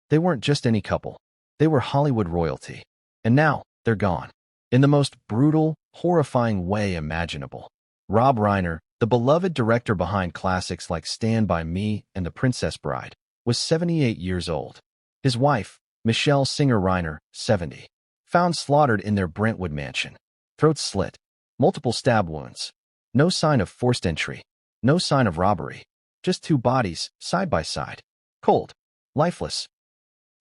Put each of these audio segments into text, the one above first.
They weren't just any couple. They were Hollywood royalty. And now, they're gone. In the most brutal, horrifying way imaginable. Rob Reiner, the beloved director behind classics like Stand By Me and The Princess Bride, was 78 years old. His wife, Michelle Singer Reiner, 70, found slaughtered in their Brentwood mansion. Throats slit, multiple stab wounds. No sign of forced entry. No sign of robbery. Just two bodies, side by side. Cold. Lifeless.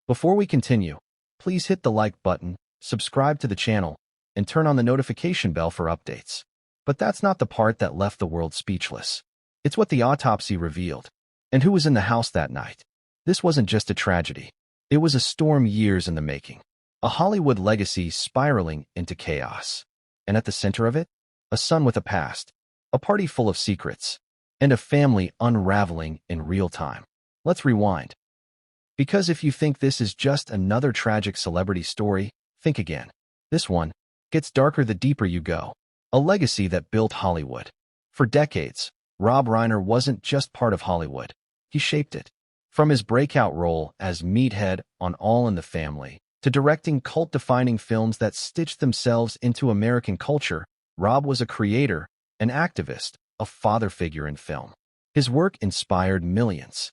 Before we continue, please hit the like button, subscribe to the channel, and turn on the notification bell for updates. But that's not the part that left the world speechless. It's what the autopsy revealed. And who was in the house that night. This wasn't just a tragedy. It was a storm years in the making. A Hollywood legacy spiraling into chaos. And at the center of it, a son with a past, a party full of secrets, and a family unraveling in real time. Let's rewind. Because if you think this is just another tragic celebrity story, think again. This one gets darker the deeper you go. A legacy that built Hollywood. For decades, Rob Reiner wasn't just part of Hollywood. He shaped it. From his breakout role as Meathead on All in the Family, to directing cult-defining films that stitched themselves into American culture, Rob was a creator, an activist, a father figure in film. His work inspired millions.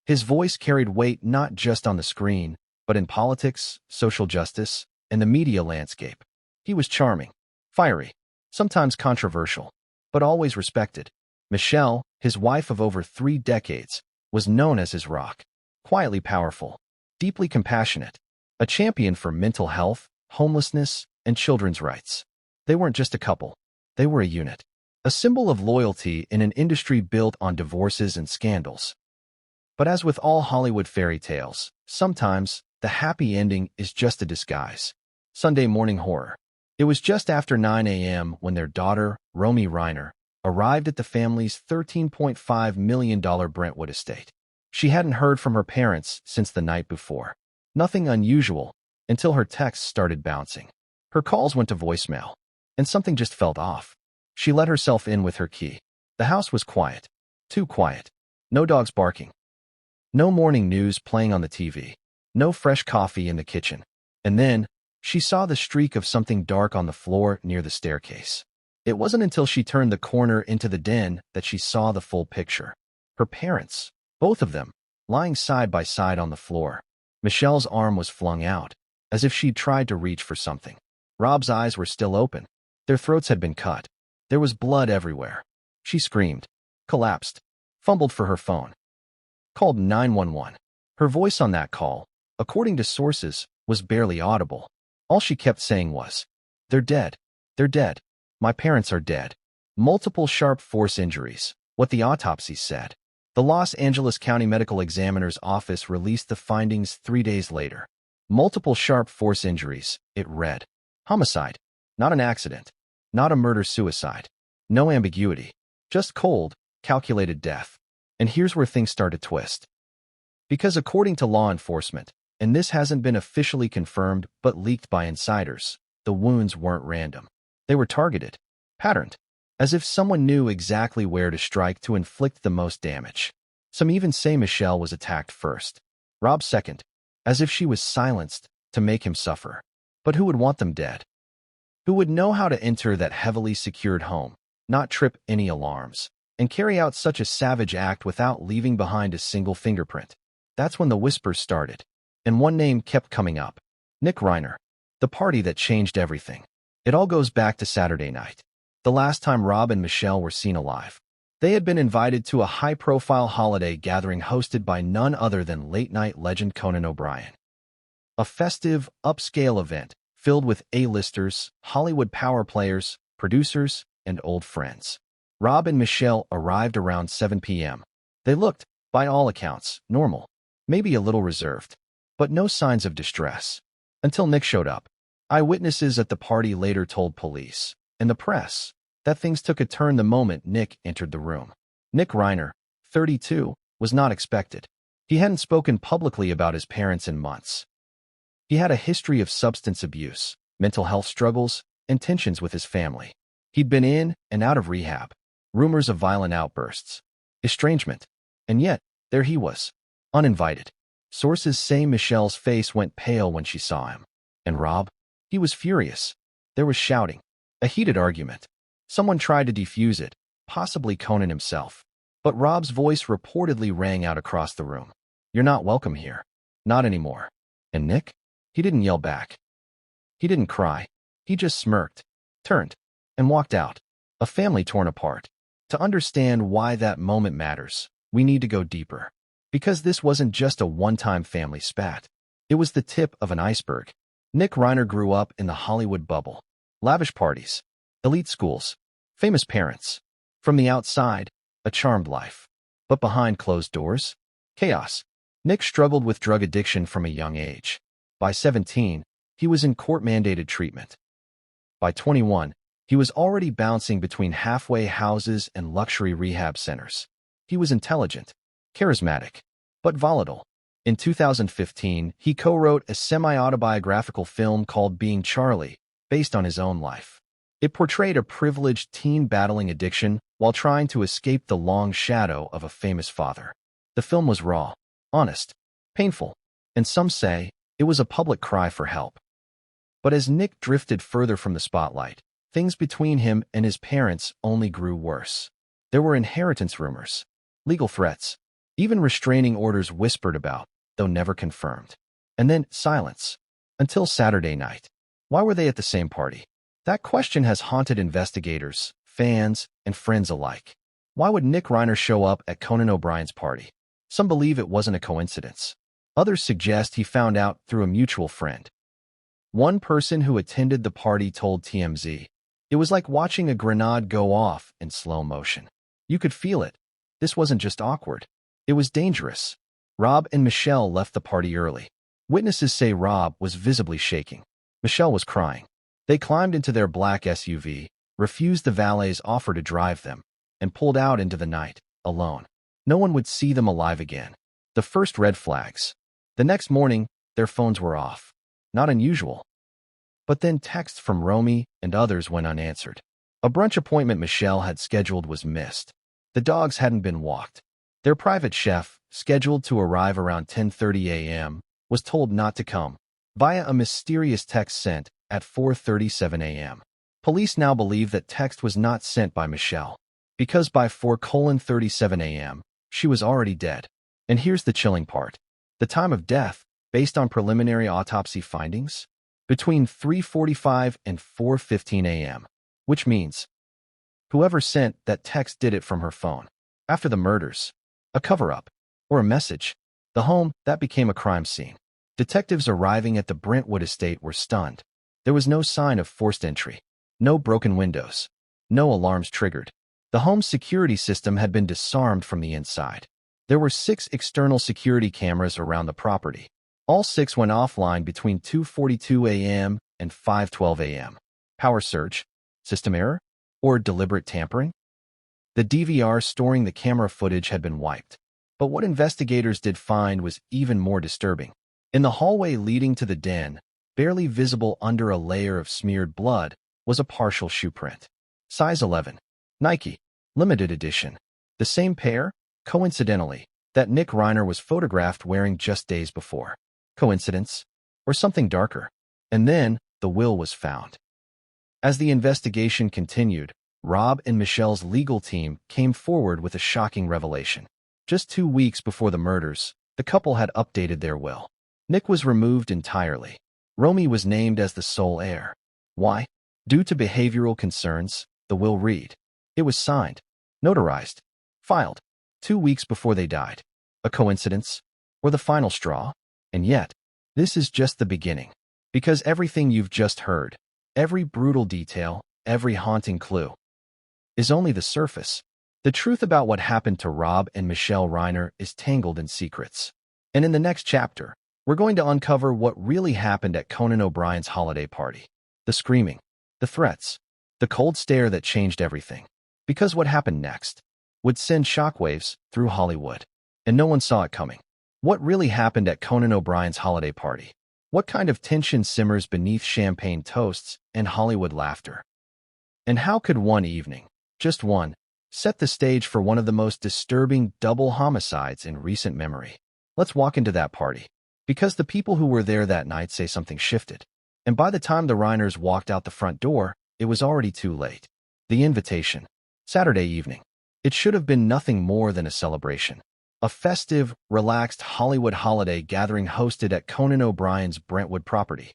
His voice carried weight not just on the screen, but in politics, social justice, and the media landscape. He was charming, fiery, sometimes controversial, but always respected. Michelle, his wife of over 3 decades, was known as his rock. Quietly powerful, deeply compassionate, a champion for mental health, homelessness, and children's rights. They weren't just a couple. They were a unit. A symbol of loyalty in an industry built on divorces and scandals. But as with all Hollywood fairy tales, sometimes the happy ending is just a disguise. Sunday morning horror. It was just after 9 a.m. when their daughter, Romy Reiner, arrived at the family's $13.5 million Brentwood estate. She hadn't heard from her parents since the night before. Nothing unusual until her texts started bouncing. Her calls went to voicemail, and something just felt off. She let herself in with her key. The house was quiet. Too quiet. No dogs barking. No morning news playing on the TV. No fresh coffee in the kitchen. And then, she saw the streak of something dark on the floor near the staircase. It wasn't until she turned the corner into the den that she saw the full picture. Her parents, both of them, lying side by side on the floor. Michelle's arm was flung out, as if she'd tried to reach for something. Rob's eyes were still open. Their throats had been cut. There was blood everywhere. She screamed, collapsed, fumbled for her phone. Called 911. Her voice on that call, according to sources, was barely audible. All she kept saying was, "They're dead. They're dead. My parents are dead." Multiple sharp force injuries, what the autopsy said. The Los Angeles County Medical Examiner's Office released the findings 3 days later. Multiple sharp force injuries, it read. Homicide. Not an accident. Not a murder-suicide. No ambiguity. Just cold, calculated death. And here's where things start to twist. Because according to law enforcement, and this hasn't been officially confirmed but leaked by insiders, the wounds weren't random. They were targeted, patterned, as if someone knew exactly where to strike to inflict the most damage. Some even say Michelle was attacked first, Rob second, as if she was silenced to make him suffer. But who would want them dead? Who would know how to enter that heavily secured home, not trip any alarms, and carry out such a savage act without leaving behind a single fingerprint? That's when the whispers started. And one name kept coming up. Nick Reiner. The party that changed everything. It all goes back to Saturday night. The last time Rob and Michelle were seen alive. They had been invited to a high-profile holiday gathering hosted by none other than late-night legend Conan O'Brien. A festive, upscale event filled with A-listers, Hollywood power players, producers, and old friends. Rob and Michelle arrived around 7 p.m. They looked, by all accounts, normal, maybe a little reserved, but no signs of distress. Until Nick showed up. Eyewitnesses at the party later told police, and the press, that things took a turn the moment Nick entered the room. Nick Reiner, 32, was not expected. He hadn't spoken publicly about his parents in months. He had a history of substance abuse, mental health struggles, and tensions with his family. He'd been in and out of rehab, rumors of violent outbursts, estrangement, and yet, there he was, uninvited. Sources say Michelle's face went pale when she saw him. And Rob? He was furious. There was shouting. A heated argument. Someone tried to defuse it, possibly Conan himself. But Rob's voice reportedly rang out across the room. "You're not welcome here. Not anymore." And Nick? He didn't yell back. He didn't cry. He just smirked, turned, and walked out. A family torn apart. To understand why that moment matters, we need to go deeper. Because this wasn't just a one-time family spat. It was the tip of an iceberg. Nick Reiner grew up in the Hollywood bubble. Lavish parties, elite schools, famous parents. From the outside, a charmed life. But behind closed doors, chaos. Nick struggled with drug addiction from a young age. By 17, he was in court-mandated treatment. By 21, he was already bouncing between halfway houses and luxury rehab centers. He was intelligent, charismatic, but volatile. In 2015, he co-wrote a semi-autobiographical film called Being Charlie, based on his own life. It portrayed a privileged teen battling addiction while trying to escape the long shadow of a famous father. The film was raw, honest, painful, and some say it was a public cry for help. But as Nick drifted further from the spotlight, things between him and his parents only grew worse. There were inheritance rumors, legal threats, even restraining orders whispered about, though never confirmed. And then silence. Until Saturday night. Why were they at the same party? That question has haunted investigators, fans, and friends alike. Why would Nick Reiner show up at Conan O'Brien's party? Some believe it wasn't a coincidence. Others suggest he found out through a mutual friend. One person who attended the party told TMZ, "It was like watching a grenade go off in slow motion. You could feel it. This wasn't just awkward. It was dangerous." Rob and Michelle left the party early. Witnesses say Rob was visibly shaking. Michelle was crying. They climbed into their black SUV, refused the valet's offer to drive them, and pulled out into the night, alone. No one would see them alive again. The first red flags. The next morning, their phones were off. Not unusual. But then texts from Romy and others went unanswered. A brunch appointment Michelle had scheduled was missed. The dogs hadn't been walked. Their private chef, scheduled to arrive around 10:30 a.m., was told not to come, via a mysterious text sent at 4:37 a.m. Police now believe that text was not sent by Michelle, because by 4:37 a.m., she was already dead. And here's the chilling part. The time of death, based on preliminary autopsy findings, between 3:45 and 4:15 a.m., which means whoever sent that text did it from her phone. After the murders, a cover-up, or a message, the home, that became a crime scene. Detectives arriving at the Brentwood estate were stunned. There was no sign of forced entry, no broken windows, no alarms triggered. The home's security system had been disarmed from the inside. There were 6 external security cameras around the property. All 6 went offline between 2:42 a.m. and 5:12 a.m. Power surge, system error, or deliberate tampering? The DVR storing the camera footage had been wiped. But what investigators did find was even more disturbing. In the hallway leading to the den, barely visible under a layer of smeared blood, was a partial shoe print. Size 11. Nike. Limited edition. The same pair, coincidentally, that Nick Reiner was photographed wearing just days before. Coincidence? Or something darker? And then, the will was found. As the investigation continued, Rob and Michelle's legal team came forward with a shocking revelation. Just 2 weeks before the murders, the couple had updated their will. Nick was removed entirely. Romy was named as the sole heir. Why? Due to behavioral concerns, the will read. It was signed, notarized, filed, 2 weeks before they died. A coincidence? Or the final straw? And yet, this is just the beginning. Because everything you've just heard, every brutal detail, every haunting clue, is only the surface. The truth about what happened to Rob and Michelle Reiner is tangled in secrets. And in the next chapter, we're going to uncover what really happened at Conan O'Brien's holiday party. The screaming, the threats, the cold stare that changed everything. Because what happened next would send shockwaves through Hollywood. And no one saw it coming. What really happened at Conan O'Brien's holiday party? What kind of tension simmers beneath champagne toasts and Hollywood laughter? And how could one evening, just one, set the stage for one of the most disturbing double homicides in recent memory? Let's walk into that party. Because the people who were there that night say something shifted. And by the time the Reiners walked out the front door, it was already too late. The invitation. Saturday evening. It should have been nothing more than a celebration. A festive, relaxed Hollywood holiday gathering hosted at Conan O'Brien's Brentwood property.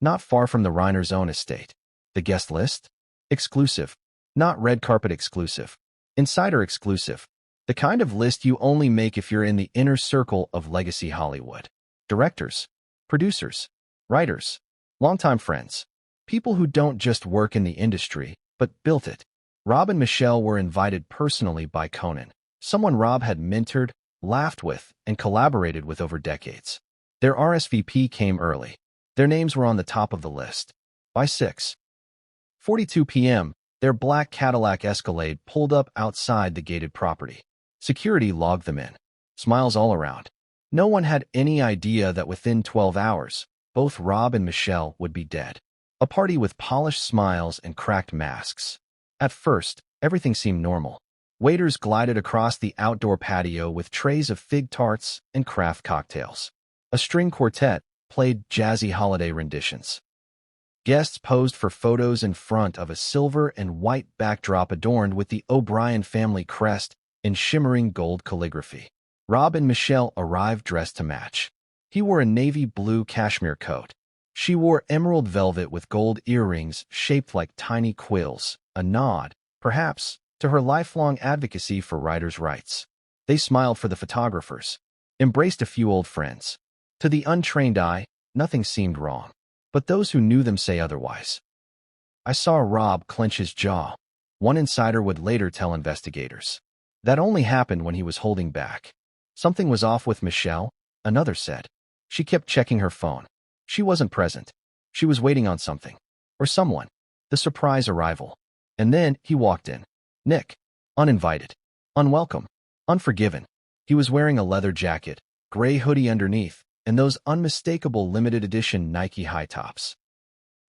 Not far from the Reiners' own estate. The guest list? Exclusive. Not red carpet exclusive. Insider exclusive. The kind of list you only make if you're in the inner circle of legacy Hollywood. Directors, producers, writers, longtime friends. People who don't just work in the industry, but built it. Rob and Michelle were invited personally by Conan, someone Rob had mentored, laughed with, and collaborated with over decades. Their RSVP came early. Their names were on the top of the list. By 6:42 p.m., their black Cadillac Escalade pulled up outside the gated property. Security logged them in. Smiles all around. No one had any idea that within 12 hours, both Rob and Michelle would be dead. A party with polished smiles and cracked masks. At first, everything seemed normal. Waiters glided across the outdoor patio with trays of fig tarts and craft cocktails. A string quartet played jazzy holiday renditions. Guests posed for photos in front of a silver and white backdrop adorned with the O'Brien family crest in shimmering gold calligraphy. Rob and Michelle arrived dressed to match. He wore a navy blue cashmere coat. She wore emerald velvet with gold earrings shaped like tiny quills, a nod, perhaps, to her lifelong advocacy for writers' rights. They smiled for the photographers, embraced a few old friends. To the untrained eye, nothing seemed wrong, but those who knew them say otherwise. I saw Rob clench his jaw. One insider would later tell investigators. That only happened when he was holding back. Something was off with Michelle, another said. She kept checking her phone. She wasn't present. She was waiting on something. Or someone. The surprise arrival. And then he walked in. Nick. Uninvited. Unwelcome. Unforgiven. He was wearing a leather jacket, gray hoodie underneath, and those unmistakable limited edition Nike high tops.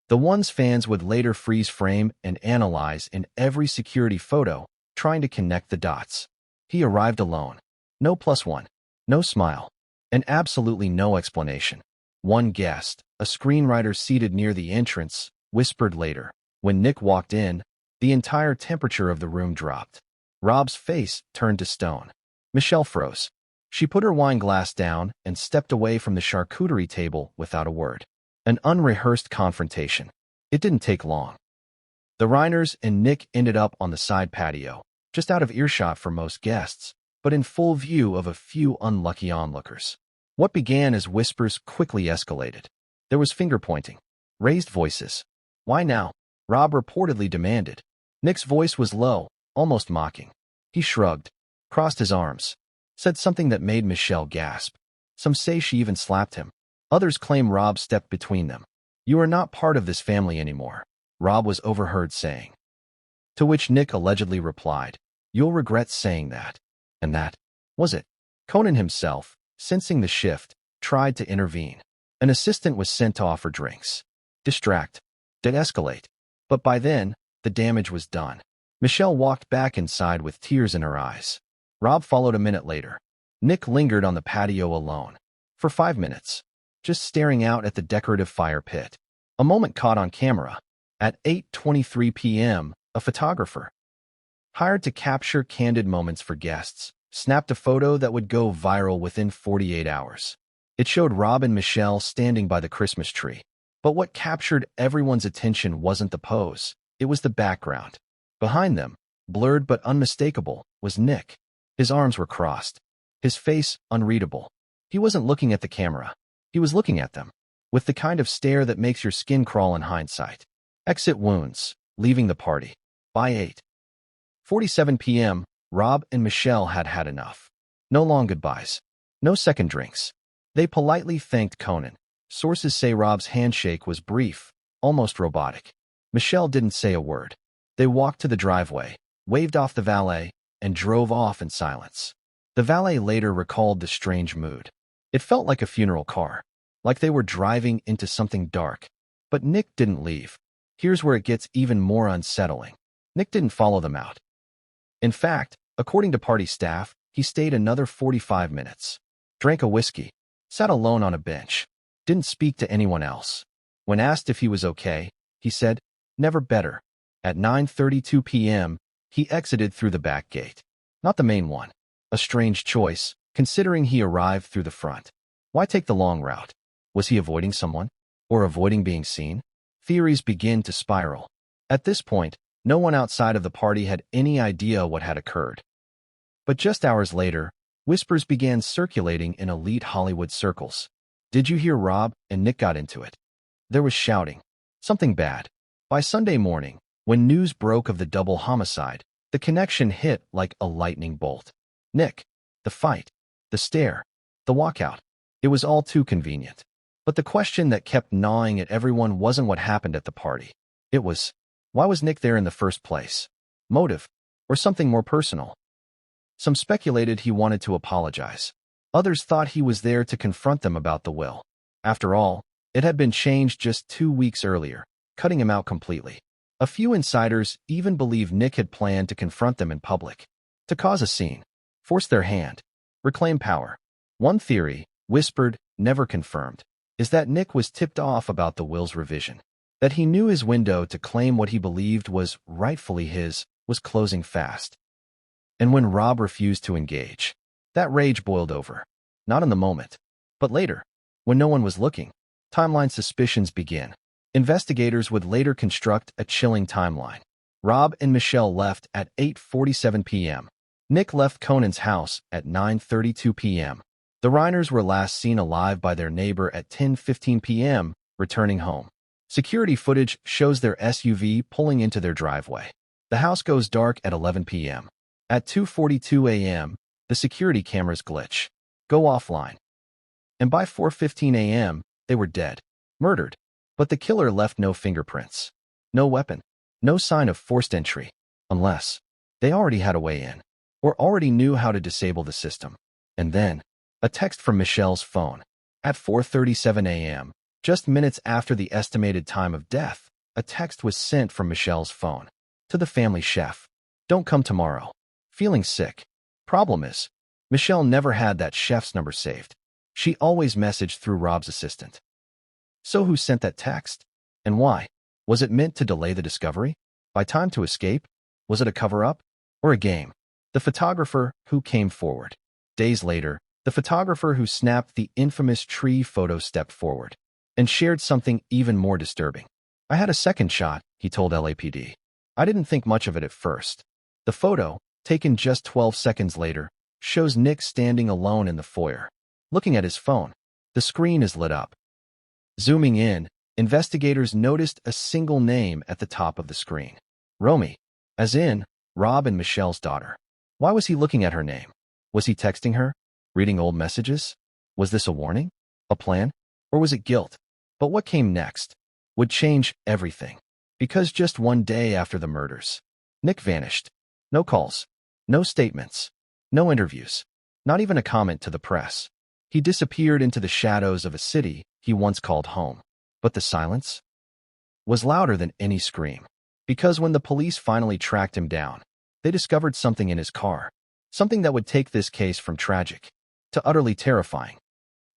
The ones fans would later freeze frame and analyze in every security photo, trying to connect the dots. He arrived alone. No +1. No smile. And absolutely no explanation. One guest, a screenwriter seated near the entrance, whispered later. When Nick walked in, the entire temperature of the room dropped. Rob's face turned to stone. Michelle froze. She put her wine glass down and stepped away from the charcuterie table without a word. An unrehearsed confrontation. It didn't take long. The Reiners and Nick ended up on the side patio, just out of earshot for most guests, but in full view of a few unlucky onlookers. What began as whispers quickly escalated. There was finger-pointing, raised voices. Why now? Rob reportedly demanded. Nick's voice was low, almost mocking. He shrugged, crossed his arms, said something that made Michelle gasp. Some say she even slapped him. Others claim Rob stepped between them. You are not part of this family anymore, Rob was overheard saying. To which Nick allegedly replied, You'll regret saying that. And that was it. Conan himself, sensing the shift, tried to intervene. An assistant was sent to offer drinks. Distract. De-escalate. But by then, the damage was done. Michelle walked back inside with tears in her eyes. Rob followed a minute later. Nick lingered on the patio alone. For 5 minutes. Just staring out at the decorative fire pit. A moment caught on camera. At 8:23 p.m., a photographer, hired to capture candid moments for guests, snapped a photo that would go viral within 48 hours. It showed Rob and Michelle standing by the Christmas tree. But what captured everyone's attention wasn't the pose, it was the background. Behind them, blurred but unmistakable, was Nick. His arms were crossed. His face unreadable. He wasn't looking at the camera. He was looking at them, with the kind of stare that makes your skin crawl in hindsight. Exit wounds, leaving the party. By 8:47 p.m., Rob and Michelle had had enough. No long goodbyes. No second drinks. They politely thanked Conan. Sources say Rob's handshake was brief, almost robotic. Michelle didn't say a word. They walked to the driveway, waved off the valet, and drove off in silence. The valet later recalled the strange mood. It felt like a funeral car, like they were driving into something dark. But Nick didn't leave. Here's where it gets even more unsettling. Nick didn't follow them out. In fact, according to party staff, he stayed another 45 minutes. drank a whiskey, sat alone on a bench, didn't speak to anyone else. When asked if he was okay, he said, "Never better." At 9:32 p.m., he exited through the back gate. Not the main one. A strange choice, considering he arrived through the front. Why take the long route? Was he avoiding someone? Or avoiding being seen? Theories begin to spiral. At this point, no one outside of the party had any idea what had occurred. But just hours later, whispers began circulating in elite Hollywood circles. "Did you hear Rob and Nick got into it?" There was shouting. Something bad. By Sunday morning, when news broke of the double homicide, the connection hit like a lightning bolt. Nick, the fight, the stare, the walkout. It was all too convenient. But the question that kept gnawing at everyone wasn't what happened at the party. It was, why was Nick there in the first place? Motive, or something more personal? Some speculated he wanted to apologize. Others thought he was there to confront them about the will. After all, it had been changed just 2 weeks earlier, cutting him out completely. A few insiders even believed Nick had planned to confront them in public, to cause a scene, force their hand, reclaim power. One theory, whispered, never confirmed, is that Nick was tipped off about the will's revision, that he knew his window to claim what he believed was rightfully his was closing fast. And when Rob refused to engage, that rage boiled over, not in the moment, but later, when no one was looking. Timeline suspicions begin. Investigators would later construct a chilling timeline. Rob and Michelle left at 8:47 p.m. Nick left Conan's house at 9:32 p.m. The Reiners were last seen alive by their neighbor at 10:15 p.m., returning home. Security footage shows their SUV pulling into their driveway. The house goes dark at 11 p.m. At 2:42 a.m., the security cameras glitch, go offline. And by 4:15 a.m., they were dead, murdered. But the killer left no fingerprints, no weapon, no sign of forced entry, unless they already had a way in, or already knew how to disable the system. And then, a text from Michelle's phone. At 4:37 a.m., just minutes after the estimated time of death, a text was sent from Michelle's phone to the family chef. "Don't come tomorrow. Feeling sick." Problem is, Michelle never had that chef's number saved. She always messaged through Rob's assistant. So who sent that text? And why? Was it meant to delay the discovery? By time to escape? Was it a cover-up? Or a game? The photographer who came forward. Days later, the photographer who snapped the infamous tree photo stepped forward and shared something even more disturbing. "I had a second shot," he told LAPD. "I didn't think much of it at first." The photo, taken just 12 seconds later, shows Nick standing alone in the foyer, looking at his phone. The screen is lit up. Zooming in, investigators noticed a single name at the top of the screen. Romy, as in Rob and Michelle's daughter. Why was he looking at her name? Was he texting her? Reading old messages? Was this a warning? A plan? Or was it guilt? But what came next would change everything. Because just one day after the murders, Nick vanished. No calls, no statements, no interviews, not even a comment to the press. He disappeared into the shadows of a city he once called home. But the silence was louder than any scream. Because when the police finally tracked him down, they discovered something in his car. Something that would take this case from tragic to utterly terrifying.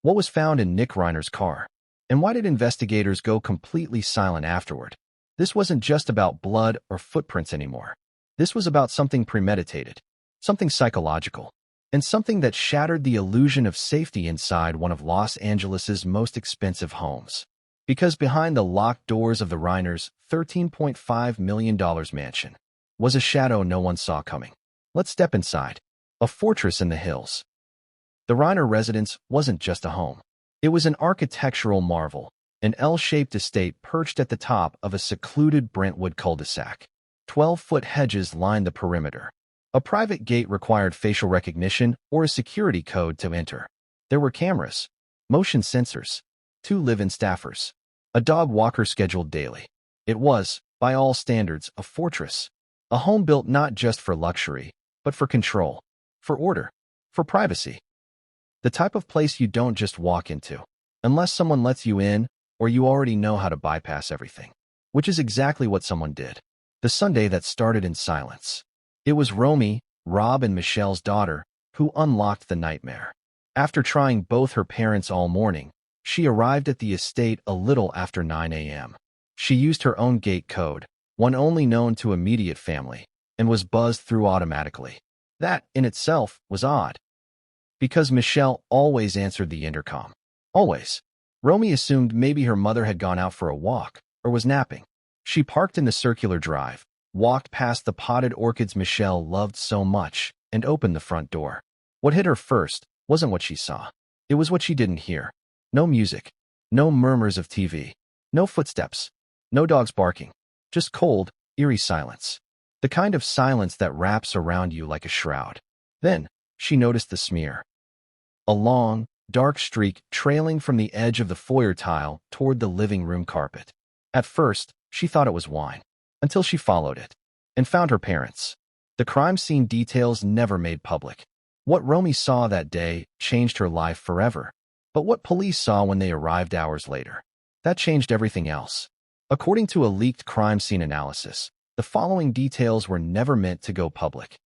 What was found in Nick Reiner's car? And why did investigators go completely silent afterward? This wasn't just about blood or footprints anymore. This was about something premeditated, something psychological, and something that shattered the illusion of safety inside one of Los Angeles's most expensive homes. Because behind the locked doors of the Reiners' $13.5 million mansion was a shadow no one saw coming. Let's step inside. A fortress in the hills. The Reiner residence wasn't just a home. It was an architectural marvel, an L-shaped estate perched at the top of a secluded Brentwood cul-de-sac. 12-foot hedges lined the perimeter. A private gate required facial recognition or a security code to enter. There were cameras, motion sensors, 2 live-in staffers, a dog walker scheduled daily. It was, by all standards, a fortress. A home built not just for luxury, but for control, for order, for privacy. The type of place you don't just walk into, unless someone lets you in or you already know how to bypass everything. Which is exactly what someone did. The Sunday that started in silence. It was Romy, Rob and Michelle's daughter, who unlocked the nightmare. After trying both her parents all morning, she arrived at the estate a little after 9 a.m. She used her own gate code, one only known to immediate family, and was buzzed through automatically. That, in itself, was odd, because Michelle always answered the intercom. Always. Romy assumed maybe her mother had gone out for a walk, or was napping. She parked in the circular drive, walked past the potted orchids Michelle loved so much, and opened the front door. What hit her first wasn't what she saw. It was what she didn't hear. No music, no murmurs of TV, no footsteps, no dogs barking, just cold, eerie silence. The kind of silence that wraps around you like a shroud. Then, she noticed the smear. A long, dark streak trailing from the edge of the foyer tile toward the living room carpet. At first, she thought it was wine, until she followed it, and found her parents. The crime scene details never made public. What Romy saw that day changed her life forever. But what police saw when they arrived hours later, that changed everything else. According to a leaked crime scene analysis, the following details were never meant to go public.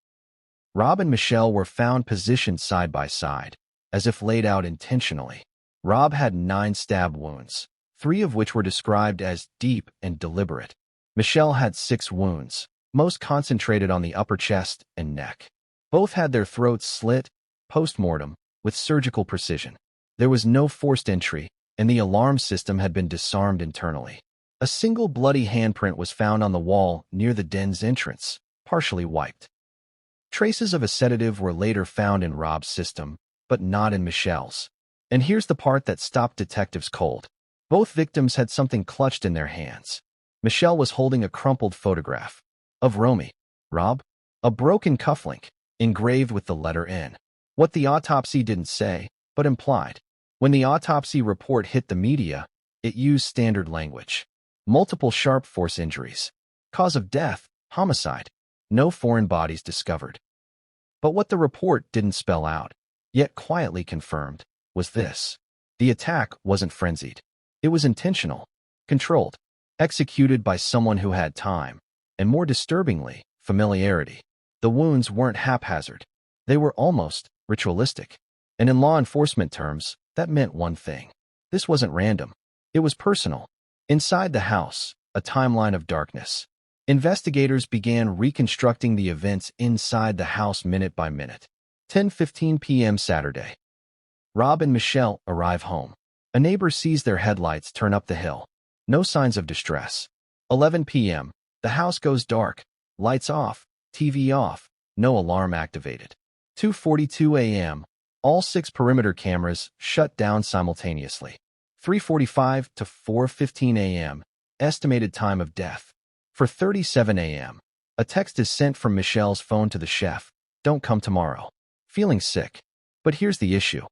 Rob and Michelle were found positioned side by side, as if laid out intentionally. Rob had 9 stab wounds, 3 of which were described as deep and deliberate. Michelle had 6 wounds, most concentrated on the upper chest and neck. Both had their throats slit, post-mortem, with surgical precision. There was no forced entry, and the alarm system had been disarmed internally. A single bloody handprint was found on the wall near the den's entrance, partially wiped. Traces of a sedative were later found in Rob's system, but not in Michelle's. And here's the part that stopped detectives cold. Both victims had something clutched in their hands. Michelle was holding a crumpled photograph of Romy. Rob? A broken cufflink, engraved with the letter N. What the autopsy didn't say, but implied. When the autopsy report hit the media, it used standard language. Multiple sharp force injuries. Cause of death, homicide. No foreign bodies discovered. But what the report didn't spell out, yet quietly confirmed, was this. The attack wasn't frenzied. It was intentional, controlled, executed by someone who had time, and more disturbingly, familiarity. The wounds weren't haphazard. They were almost ritualistic. And in law enforcement terms, that meant one thing. This wasn't random. It was personal. Inside the house, a timeline of darkness. Investigators began reconstructing the events inside the house minute by minute. 10:15 p.m. Saturday. Rob and Michelle arrive home. A neighbor sees their headlights turn up the hill. No signs of distress. 11 p.m. The house goes dark. Lights off. TV off. No alarm activated. 2:42 a.m. All 6 perimeter cameras shut down simultaneously. 3:45 to 4:15 a.m. Estimated time of death. 4:37 a.m. A text is sent from Michelle's phone to the chef. Don't come tomorrow. Feeling sick. But here's the issue.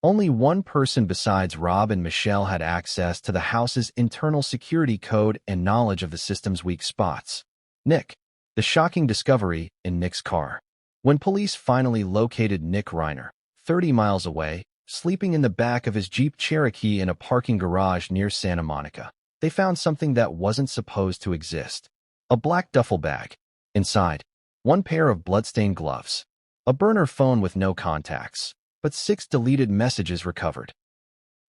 Only one person besides Rob and Michelle had access to the house's internal security code and knowledge of the system's weak spots. Nick. The shocking discovery in Nick's car. When police finally located Nick Reiner, 30 miles away, sleeping in the back of his Jeep Cherokee in a parking garage near Santa Monica, they found something that wasn't supposed to exist. A black duffel bag. Inside, 1 pair of bloodstained gloves. A burner phone with no contacts, but 6 deleted messages recovered.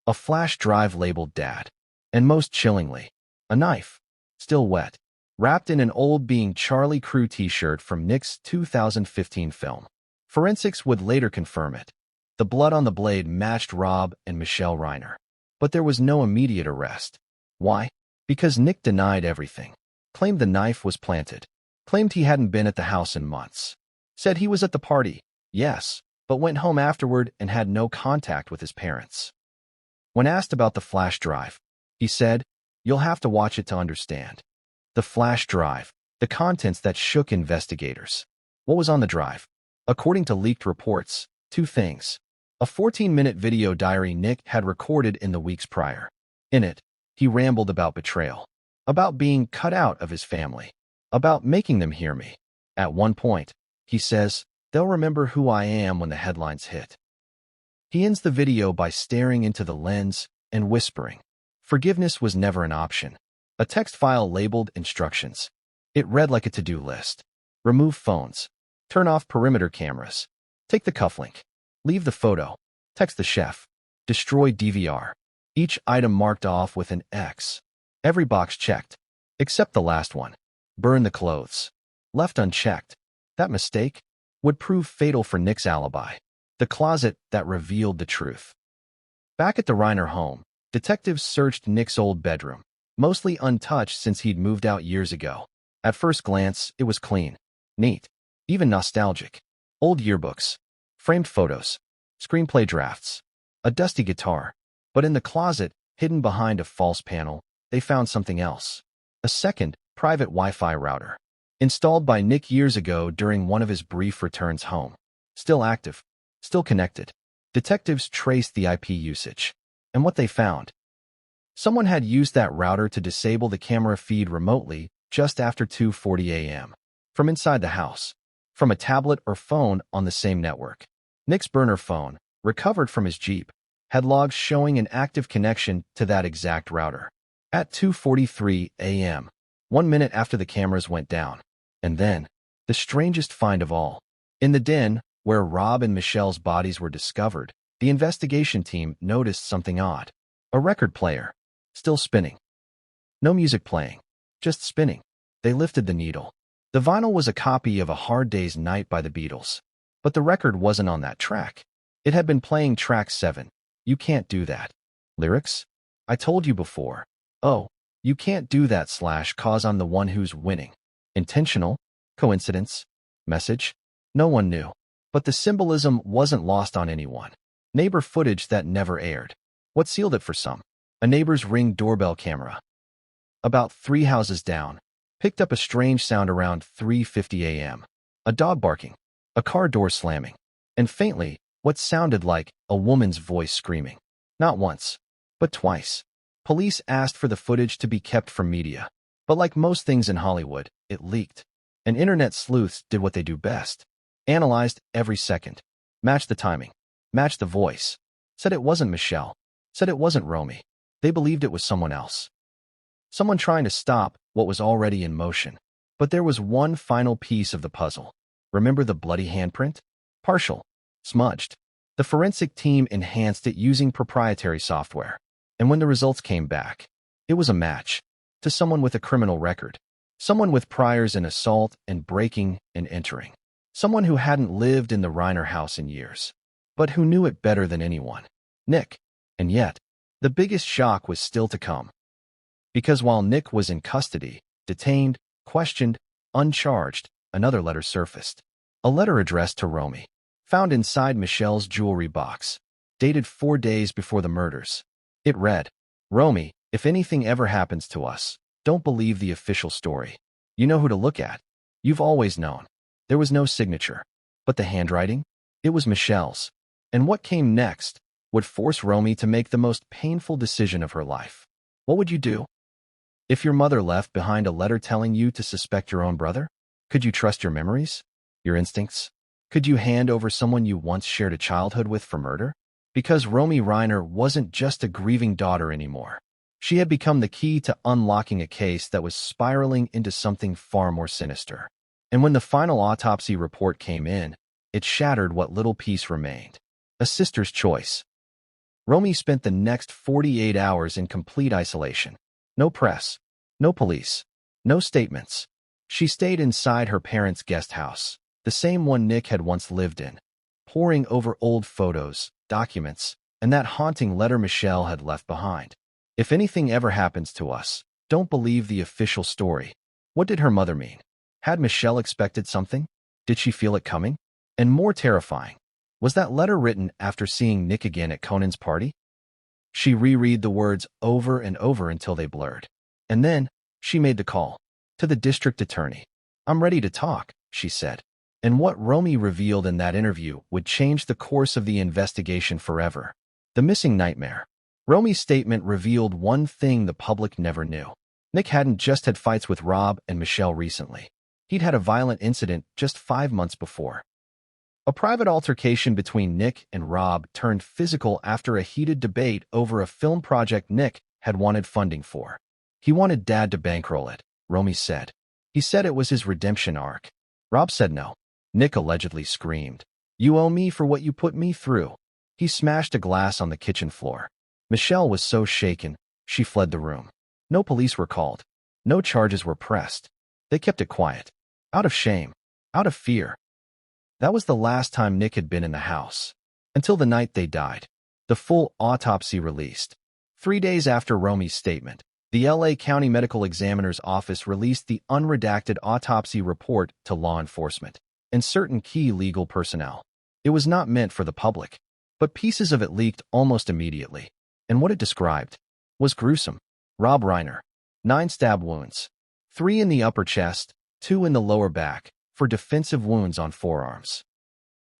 A flash drive labeled Dad. And most chillingly, a knife. Still wet. Wrapped in an old Being Charlie Crew t-shirt from Nick's 2015 film. Forensics would later confirm it. The blood on the blade matched Rob and Michelle Reiner. But there was no immediate arrest. Why? Because Nick denied everything. Claimed the knife was planted. Claimed he hadn't been at the house in months. Said he was at the party, yes, but went home afterward and had no contact with his parents. When asked about the flash drive, he said, "You'll have to watch it to understand." The flash drive, the contents that shook investigators. What was on the drive? According to leaked reports, 2 things. A 14-minute video diary Nick had recorded in the weeks prior. In it, he rambled about betrayal, about being cut out of his family, about making them hear me. At one point, he says, "They'll remember who I am when the headlines hit." He ends the video by staring into the lens and whispering. Forgiveness was never an option. A text file labeled instructions. It read like a to-do list. Remove phones. Turn off perimeter cameras. Take the cufflink. Leave the photo. Text the chef. Destroy DVR. Each item marked off with an X. Every box checked, except the last one. Burn the clothes. Left unchecked. That mistake would prove fatal for Nick's alibi. The closet that revealed the truth. Back at the Reiner home, detectives searched Nick's old bedroom, mostly untouched since he'd moved out years ago. At first glance, it was clean, neat, even nostalgic. Old yearbooks, framed photos, screenplay drafts, a dusty guitar. But in the closet, hidden behind a false panel, they found something else. A second, private Wi-Fi router. Installed by Nick years ago during one of his brief returns home. Still active, still connected. Detectives traced the IP usage. And what they found? Someone had used that router to disable the camera feed remotely just after 2:40 a.m. From inside the house. From a tablet or phone on the same network. Nick's burner phone, recovered from his Jeep, had logs showing an active connection to that exact router. At 2:43 a.m., 1 minute after the cameras went down. And then, the strangest find of all. In the den, where Rob and Michelle's bodies were discovered, the investigation team noticed something odd. A record player, still spinning. No music playing, just spinning. They lifted the needle. The vinyl was a copy of A Hard Day's Night by the Beatles. But the record wasn't on that track. It had been playing track 7. You can't do that. Lyrics? I told you before. Oh, you can't do that / cause I'm the one who's winning. Intentional? Coincidence? Message? No one knew. But the symbolism wasn't lost on anyone. Neighbor footage that never aired. What sealed it for some? A neighbor's Ring doorbell camera. About 3 houses down. Picked up a strange sound around 3:50 a.m. A dog barking. A car door slamming. And faintly, what sounded like a woman's voice screaming. Not once, but twice. Police asked for the footage to be kept from media. But like most things in Hollywood, it leaked. And internet sleuths did what they do best. Analyzed every second. Matched the timing. Matched the voice. Said it wasn't Michelle. Said it wasn't Romy. They believed it was someone else. Someone trying to stop what was already in motion. But there was one final piece of the puzzle. Remember the bloody handprint? Partial. Smudged. The forensic team enhanced it using proprietary software. And when the results came back, it was a match to someone with a criminal record. Someone with priors in assault and breaking and entering. Someone who hadn't lived in the Reiner house in years, but who knew it better than anyone. Nick. And yet, the biggest shock was still to come. Because while Nick was in custody, detained, questioned, uncharged, another letter surfaced. A letter addressed to Romy, found inside Michelle's jewelry box, dated 4 days before the murders. It read, Romy, if anything ever happens to us, don't believe the official story. You know who to look at. You've always known. There was no signature. But the handwriting? It was Michelle's. And what came next would force Romy to make the most painful decision of her life. What would you do? If your mother left behind a letter telling you to suspect your own brother? Could you trust your memories? Your instincts? Could you hand over someone you once shared a childhood with for murder? Because Romy Reiner wasn't just a grieving daughter anymore. She had become the key to unlocking a case that was spiraling into something far more sinister. And when the final autopsy report came in, it shattered what little piece remained. A sister's choice. Romy spent the next 48 hours in complete isolation. No press, no police, no statements. She stayed inside her parents' guest house, the same one Nick had once lived in, poring over old photos, documents, and that haunting letter Michelle had left behind. If anything ever happens to us, don't believe the official story. What did her mother mean? Had Michelle expected something? Did she feel it coming? And more terrifying, was that letter written after seeing Nick again at Conan's party? She reread the words over and over until they blurred. And then, she made the call. To the district attorney. I'm ready to talk, she said. And what Romy revealed in that interview would change the course of the investigation forever. The missing nightmare. Romy's statement revealed one thing the public never knew. Nick hadn't just had fights with Rob and Michelle recently. He'd had a violent incident just 5 months before. A private altercation between Nick and Rob turned physical after a heated debate over a film project Nick had wanted funding for. He wanted Dad to bankroll it, Romy said. He said it was his redemption arc. Rob said no. Nick allegedly screamed, "You owe me for what you put me through." He smashed a glass on the kitchen floor. Michelle was so shaken, she fled the room. No police were called. No charges were pressed. They kept it quiet. Out of shame. Out of fear. That was the last time Nick had been in the house. Until the night they died. The full autopsy released. 3 days after Romy's statement, the LA County Medical Examiner's Office released the unredacted autopsy report to law enforcement and certain key legal personnel. It was not meant for the public, but pieces of it leaked almost immediately. And what it described was gruesome. Rob Reiner. 9 stab wounds. 3 in the upper chest, 2 in the lower back, for defensive wounds on forearms.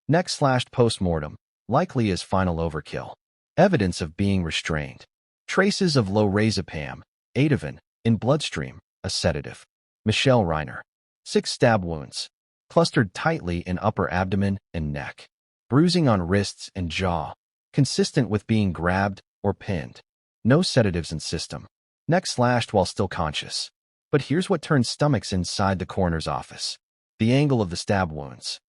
Neck slashed post-mortem, likely as final overkill. Evidence of being restrained. Traces of lorazepam, Ativan, in bloodstream, a sedative. Michelle Reiner. 6 stab wounds, clustered tightly in upper abdomen and neck. Bruising on wrists and jaw, consistent with being grabbed or pinned. No sedatives in system. Neck slashed while still conscious. But here's what turned stomachs inside the coroner's office. The angle of the stab wounds.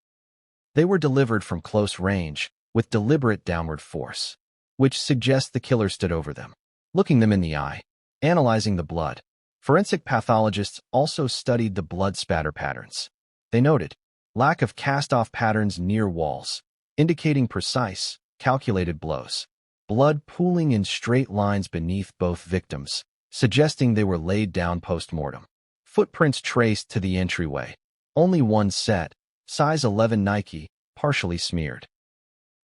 They were delivered from close range, with deliberate downward force, which suggests the killer stood over them, looking them in the eye, analyzing the blood. Forensic pathologists also studied the blood spatter patterns. They noted lack of cast-off patterns near walls, indicating precise, calculated blows. Blood pooling in straight lines beneath both victims, suggesting they were laid down post-mortem. Footprints traced to the entryway. Only one set, size 11 Nike, partially smeared,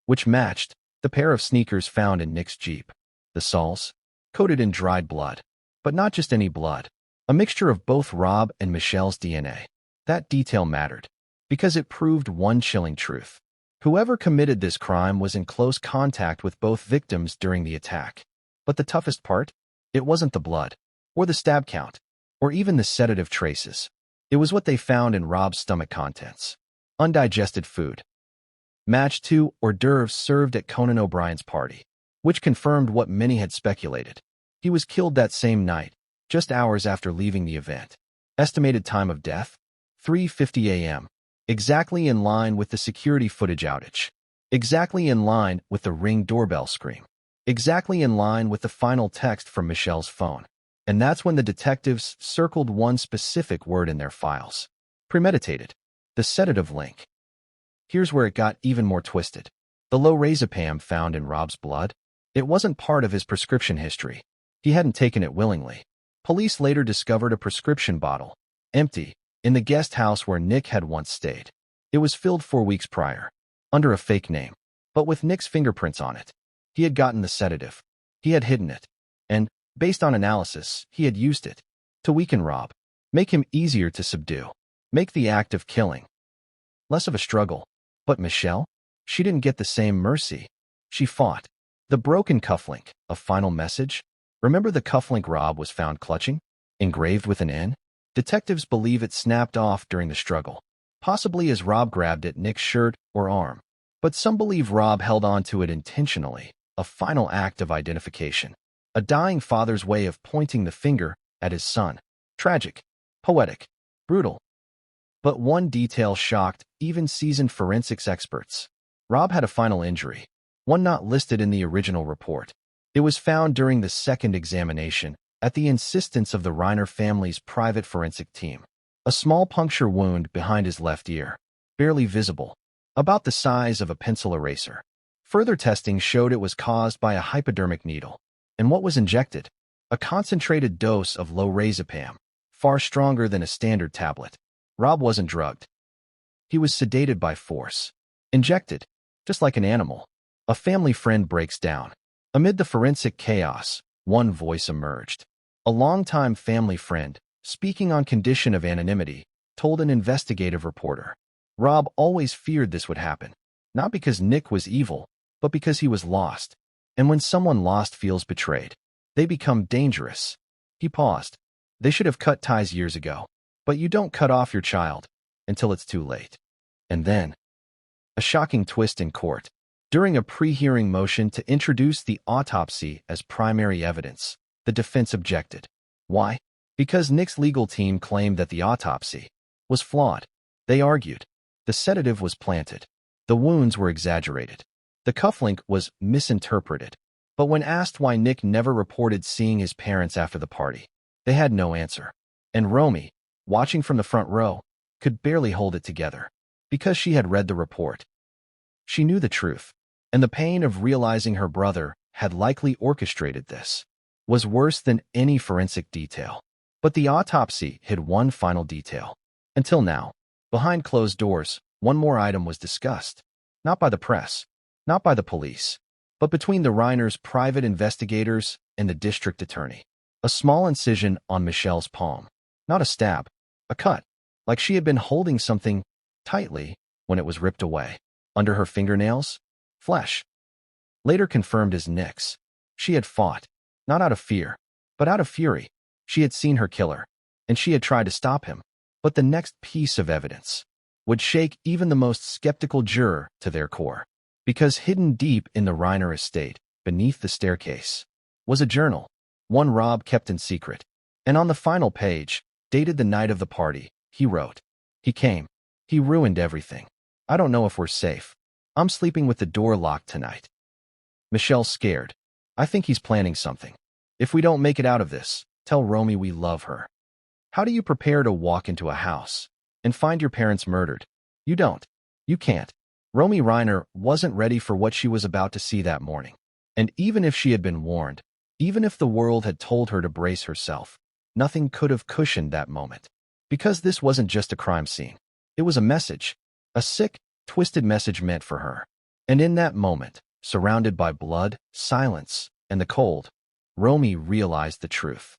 which matched the pair of sneakers found in Nick's Jeep. The soles, coated in dried blood. But not just any blood. A mixture of both Rob and Michelle's DNA. That detail mattered, because it proved one chilling truth. Whoever committed this crime was in close contact with both victims during the attack. But the toughest part? It wasn't the blood, or the stab count, or even the sedative traces. It was what they found in Rob's stomach contents. Undigested food. Matched to hors d'oeuvres served at Conan O'Brien's party, which confirmed what many had speculated. He was killed that same night, just hours after leaving the event. Estimated time of death? 3:50 a.m. Exactly in line with the security footage outage. Exactly in line with the Ring doorbell scream. Exactly in line with the final text from Michelle's phone. And that's when the detectives circled one specific word in their files. Premeditated. The sedative link. Here's where it got even more twisted. The lorazepam found in Rob's blood? It wasn't part of his prescription history. He hadn't taken it willingly. Police later discovered a prescription bottle, empty, in the guest house where Nick had once stayed. It was filled 4 weeks prior, under a fake name, but with Nick's fingerprints on it. He had gotten the sedative. He had hidden it. And, based on analysis, he had used it to weaken Rob, make him easier to subdue, make the act of killing less of a struggle. But Michelle? She didn't get the same mercy. She fought. The broken cufflink, a final message? Remember the cufflink Rob was found clutching? Engraved with an N? Detectives believe it snapped off during the struggle, possibly as Rob grabbed at Nick's shirt or arm. But some believe Rob held on to it intentionally, a final act of identification. A dying father's way of pointing the finger at his son. Tragic, poetic, brutal. But one detail shocked even seasoned forensics experts. Rob had a final injury, one not listed in the original report. It was found during the second examination, at the insistence of the Reiner family's private forensic team. A small puncture wound behind his left ear, barely visible, about the size of a pencil eraser. Further testing showed it was caused by a hypodermic needle. And what was injected? A concentrated dose of lorazepam, far stronger than a standard tablet. Rob wasn't drugged. He was sedated by force. Injected, just like an animal. A family friend breaks down. Amid the forensic chaos, one voice emerged. A longtime family friend, speaking on condition of anonymity, told an investigative reporter. Rob always feared this would happen, not because Nick was evil, but because he was lost. And when someone lost feels betrayed, they become dangerous. He paused. They should have cut ties years ago. But you don't cut off your child until it's too late. And then, a shocking twist in court. During a pre-hearing motion to introduce the autopsy as primary evidence, the defense objected. Why? Because Nick's legal team claimed that the autopsy was flawed. They argued the sedative was planted. The wounds were exaggerated. The cufflink was misinterpreted, but when asked why Nick never reported seeing his parents after the party, they had no answer. And Romy, watching from the front row, could barely hold it together, because she had read the report. She knew the truth, and the pain of realizing her brother had likely orchestrated this was worse than any forensic detail. But the autopsy hid one final detail. Until now, behind closed doors, one more item was discussed. Not by the press, not by the police, but between the Reiners' private investigators and the district attorney. A small incision on Michelle's palm. Not a stab, a cut, like she had been holding something tightly when it was ripped away. Under her fingernails, flesh. Later confirmed as Nick's. She had fought, not out of fear, but out of fury. She had seen her killer, and she had tried to stop him. But the next piece of evidence would shake even the most skeptical juror to their core. Because hidden deep in the Reiner estate, beneath the staircase, was a journal, one Rob kept in secret. And on the final page, dated the night of the party, he wrote, "He came. He ruined everything. I don't know if we're safe. I'm sleeping with the door locked tonight." Michelle's scared. "I think he's planning something. If we don't make it out of this, tell Romy we love her." How do you prepare to walk into a house and find your parents murdered? You don't. You can't. Romy Reiner wasn't ready for what she was about to see that morning. And even if she had been warned, even if the world had told her to brace herself, nothing could have cushioned that moment. Because this wasn't just a crime scene. It was a message. A sick, twisted message meant for her. And in that moment, surrounded by blood, silence, and the cold, Romy realized the truth.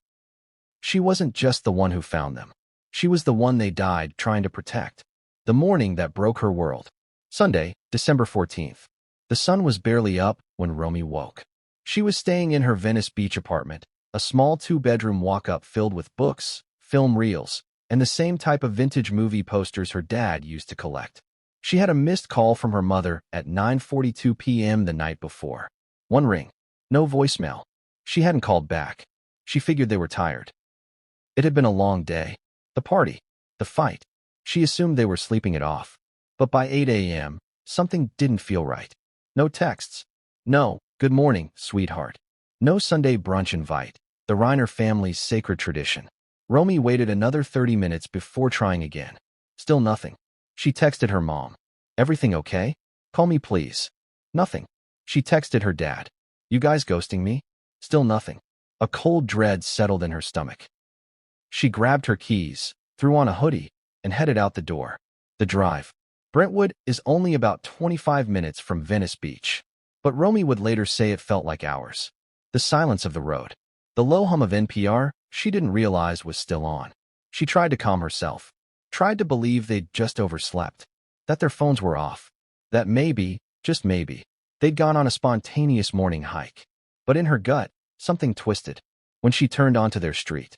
She wasn't just the one who found them. She was the one they died trying to protect. The morning that broke her world. Sunday, December 14th. The sun was barely up when Romy woke. She was staying in her Venice Beach apartment, a small 2-bedroom walk-up filled with books, film reels, and the same type of vintage movie posters her dad used to collect. She had a missed call from her mother at 9:42 p.m. the night before. One ring. No voicemail. She hadn't called back. She figured they were tired. It had been a long day. The party. The fight. She assumed they were sleeping it off. But by 8 a.m., something didn't feel right. No texts. No, "Good morning, sweetheart." No Sunday brunch invite. The Reiner family's sacred tradition. Romy waited another 30 minutes before trying again. Still nothing. She texted her mom. "Everything okay? Call me please." Nothing. She texted her dad. "You guys ghosting me?" Still nothing. A cold dread settled in her stomach. She grabbed her keys, threw on a hoodie, and headed out the door. The drive. Brentwood is only about 25 minutes from Venice Beach, but Romy would later say it felt like hours. The silence of the road. The low hum of NPR she didn't realize was still on. She tried to calm herself. Tried to believe they'd just overslept. That their phones were off. That maybe, just maybe, they'd gone on a spontaneous morning hike. But in her gut, something twisted when she turned onto their street.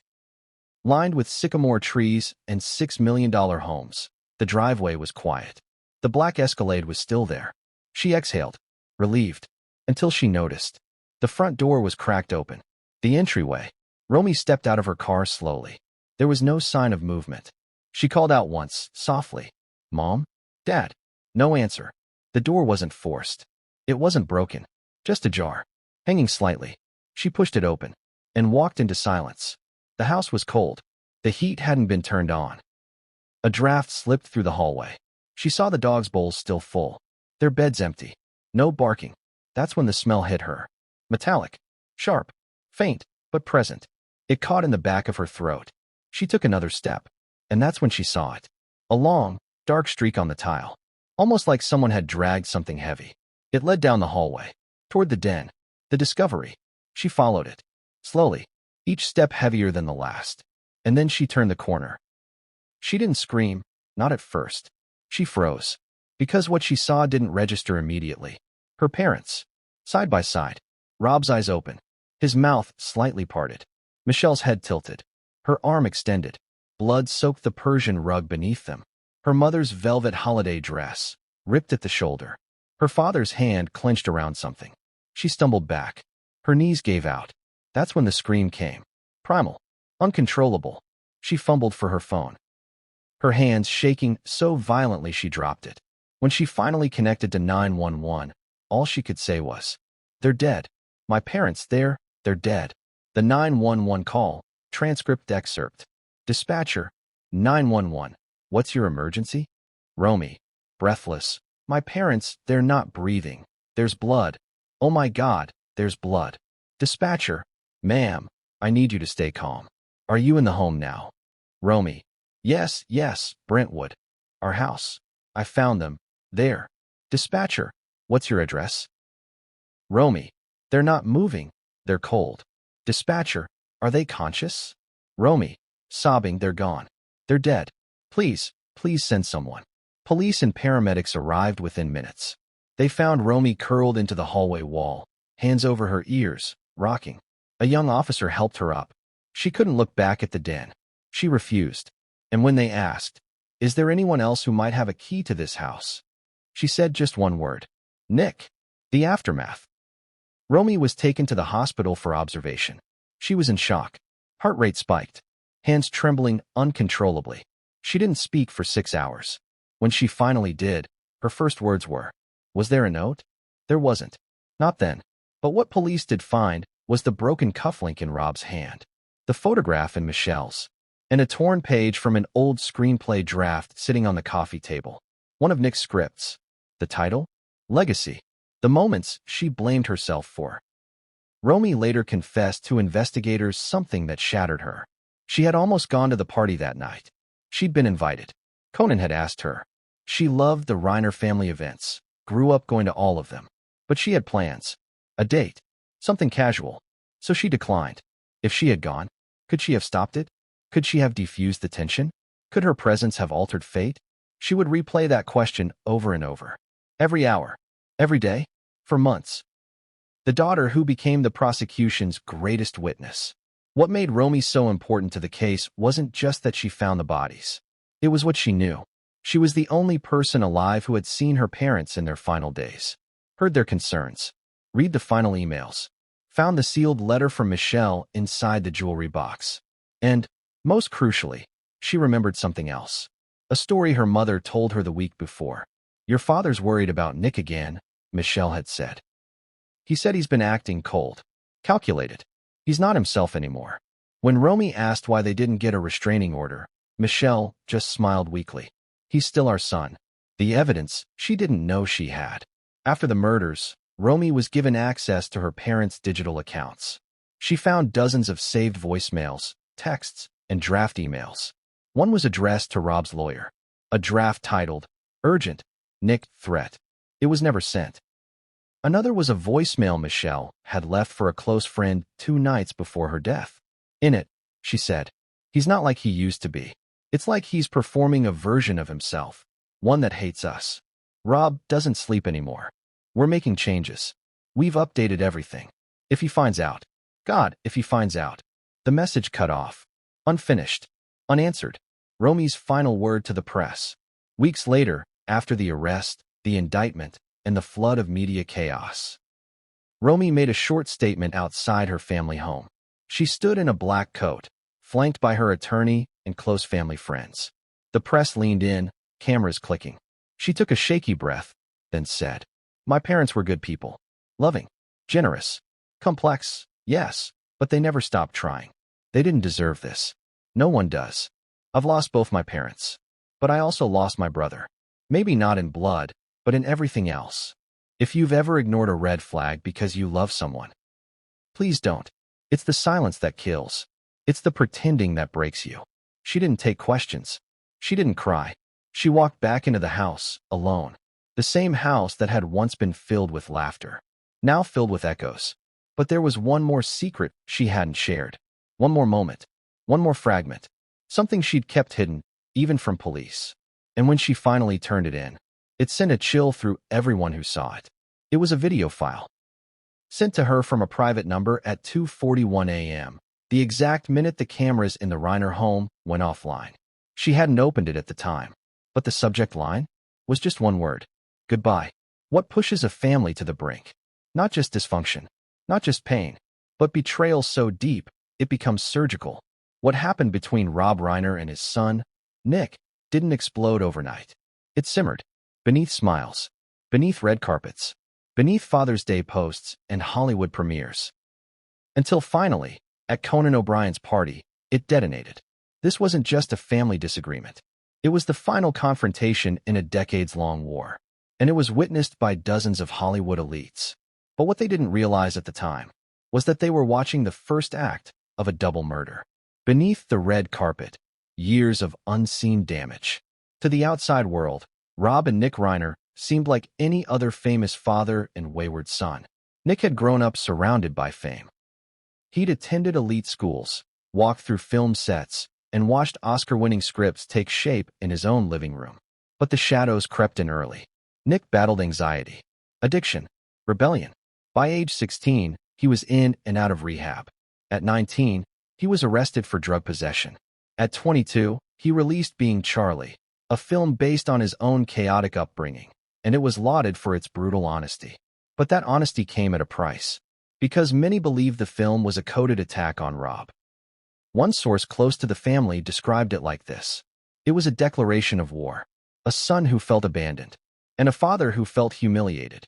Lined with sycamore trees and $6 million homes, the driveway was quiet. The black Escalade was still there. She exhaled, relieved, until she noticed. The front door was cracked open. The entryway. Romy stepped out of her car slowly. There was no sign of movement. She called out once, softly. "Mom? Dad?" No answer. The door wasn't forced. It wasn't broken. Just ajar. Hanging slightly. She pushed it open and walked into silence. The house was cold. The heat hadn't been turned on. A draft slipped through the hallway. She saw the dogs' bowls still full. Their beds empty. No barking. That's when the smell hit her. Metallic. Sharp. Faint, but present. It caught in the back of her throat. She took another step. And that's when she saw it. A long, dark streak on the tile. Almost like someone had dragged something heavy. It led down the hallway. Toward the den. The discovery. She followed it. Slowly. Each step heavier than the last. And then she turned the corner. She didn't scream. Not at first. She froze. Because what she saw didn't register immediately. Her parents. Side by side. Rob's eyes open. His mouth slightly parted. Michelle's head tilted. Her arm extended. Blood soaked the Persian rug beneath them. Her mother's velvet holiday dress, ripped at the shoulder. Her father's hand clenched around something. She stumbled back. Her knees gave out. That's when the scream came. Primal. Uncontrollable. She fumbled for her phone. Her hands shaking so violently she dropped it. When she finally connected to 911, All she could say was, "They're dead. My parents, they're dead." The 911 call, transcript excerpt. Dispatcher, 911. What's your emergency? Romy, breathless. My parents, they're not breathing. There's blood. Oh my God, there's blood. Dispatcher, ma'am, I need you to stay calm. Are you in the home now? Romy, yes, Brentwood. Our house. I found them. There. Dispatcher, what's your address? Romy, they're not moving. They're cold. Dispatcher, are they conscious? Romy, sobbing, they're gone. They're dead. Please send someone. Police and paramedics arrived within minutes. They found Romy curled into the hallway wall, hands over her ears, rocking. A young officer helped her up. She couldn't look back at the den. She refused. And when they asked, "Is there anyone else who might have a key to this house?" she said just one word. Nick. The aftermath. Romy was taken to the hospital for observation. She was in shock. Heart rate spiked. Hands trembling uncontrollably. She didn't speak for 6 hours. When she finally did, her first words were, "Was there a note?" There wasn't. Not then. But what police did find was the broken cufflink in Rob's hand, the photograph in Michelle's, and a torn page from an old screenplay draft sitting on the coffee table. One of Nick's scripts. The title? Legacy. The moments she blamed herself for. Romy later confessed to investigators something that shattered her. She had almost gone to the party that night. She'd been invited. Conan had asked her. She loved the Reiner family events, grew up going to all of them. But she had plans. A date. Something casual. So she declined. If she had gone, could she have stopped it? Could she have defused the tension? Could her presence have altered fate? She would replay that question over and over. Every hour. Every day. For months. The daughter who became the prosecution's greatest witness. What made Romy so important to the case wasn't just that she found the bodies. It was what she knew. She was the only person alive who had seen her parents in their final days, heard their concerns, read the final emails, found the sealed letter from Michelle inside the jewelry box. And, most crucially, she remembered something else. A story her mother told her the week before. "Your father's worried about Nick again," Michelle had said. "He said he's been acting cold, calculated. He's not himself anymore." When Romy asked why they didn't get a restraining order, Michelle just smiled weakly. "He's still our son." The evidence she didn't know she had. After the murders, Romy was given access to her parents' digital accounts. She found dozens of saved voicemails, texts, and draft emails. One was addressed to Rob's lawyer. A draft titled, "Urgent, Nick, threat." It was never sent. Another was a voicemail Michelle had left for a close friend 2 nights before her death. In it, she said, "He's not like he used to be. It's like he's performing a version of himself, one that hates us. Rob doesn't sleep anymore. We're making changes. We've updated everything. If he finds out, God, if he finds out." The message cut off. Unfinished. Unanswered. Romy's final word to the press. Weeks later, after the arrest, the indictment, and the flood of media chaos, Romy made a short statement outside her family home. She stood in a black coat, flanked by her attorney and close family friends. The press leaned in, cameras clicking. She took a shaky breath, then said, "My parents were good people. Loving. Generous. Complex, yes, but they never stopped trying. They didn't deserve this. No one does. I've lost both my parents. But I also lost my brother. Maybe not in blood, but in everything else. If you've ever ignored a red flag because you love someone, please don't. It's the silence that kills. It's the pretending that breaks you." She didn't take questions. She didn't cry. She walked back into the house, alone. The same house that had once been filled with laughter, now filled with echoes. But there was one more secret she hadn't shared. One more moment. One more fragment. Something she'd kept hidden, even from police. And when she finally turned it in, it sent a chill through everyone who saw it. It was a video file, sent to her from a private number at 2:41 a.m., the exact minute the cameras in the Reiner home went offline. She hadn't opened it at the time, but the subject line was just one word: goodbye. What pushes a family to the brink? Not just dysfunction, not just pain, but betrayal so deep it becomes surgical. What happened between Rob Reiner and his son, Nick, didn't explode overnight. It simmered, beneath smiles, beneath red carpets, beneath Father's Day posts and Hollywood premieres. Until finally, at Conan O'Brien's party, it detonated. This wasn't just a family disagreement. It was the final confrontation in a decades-long war, and it was witnessed by dozens of Hollywood elites. But what they didn't realize at the time was that they were watching the first act of a double murder. Beneath the red carpet, years of unseen damage. To the outside world, Rob and Nick Reiner seemed like any other famous father and wayward son. Nick had grown up surrounded by fame. He'd attended elite schools, walked through film sets, and watched Oscar-winning scripts take shape in his own living room. But the shadows crept in early. Nick battled anxiety, addiction, rebellion. By age 16, he was in and out of rehab. At 19, he was arrested for drug possession. At 22, he released Being Charlie, a film based on his own chaotic upbringing, and it was lauded for its brutal honesty. But that honesty came at a price, because many believed the film was a coded attack on Rob. One source close to the family described it like this: it was a declaration of war, a son who felt abandoned, and a father who felt humiliated.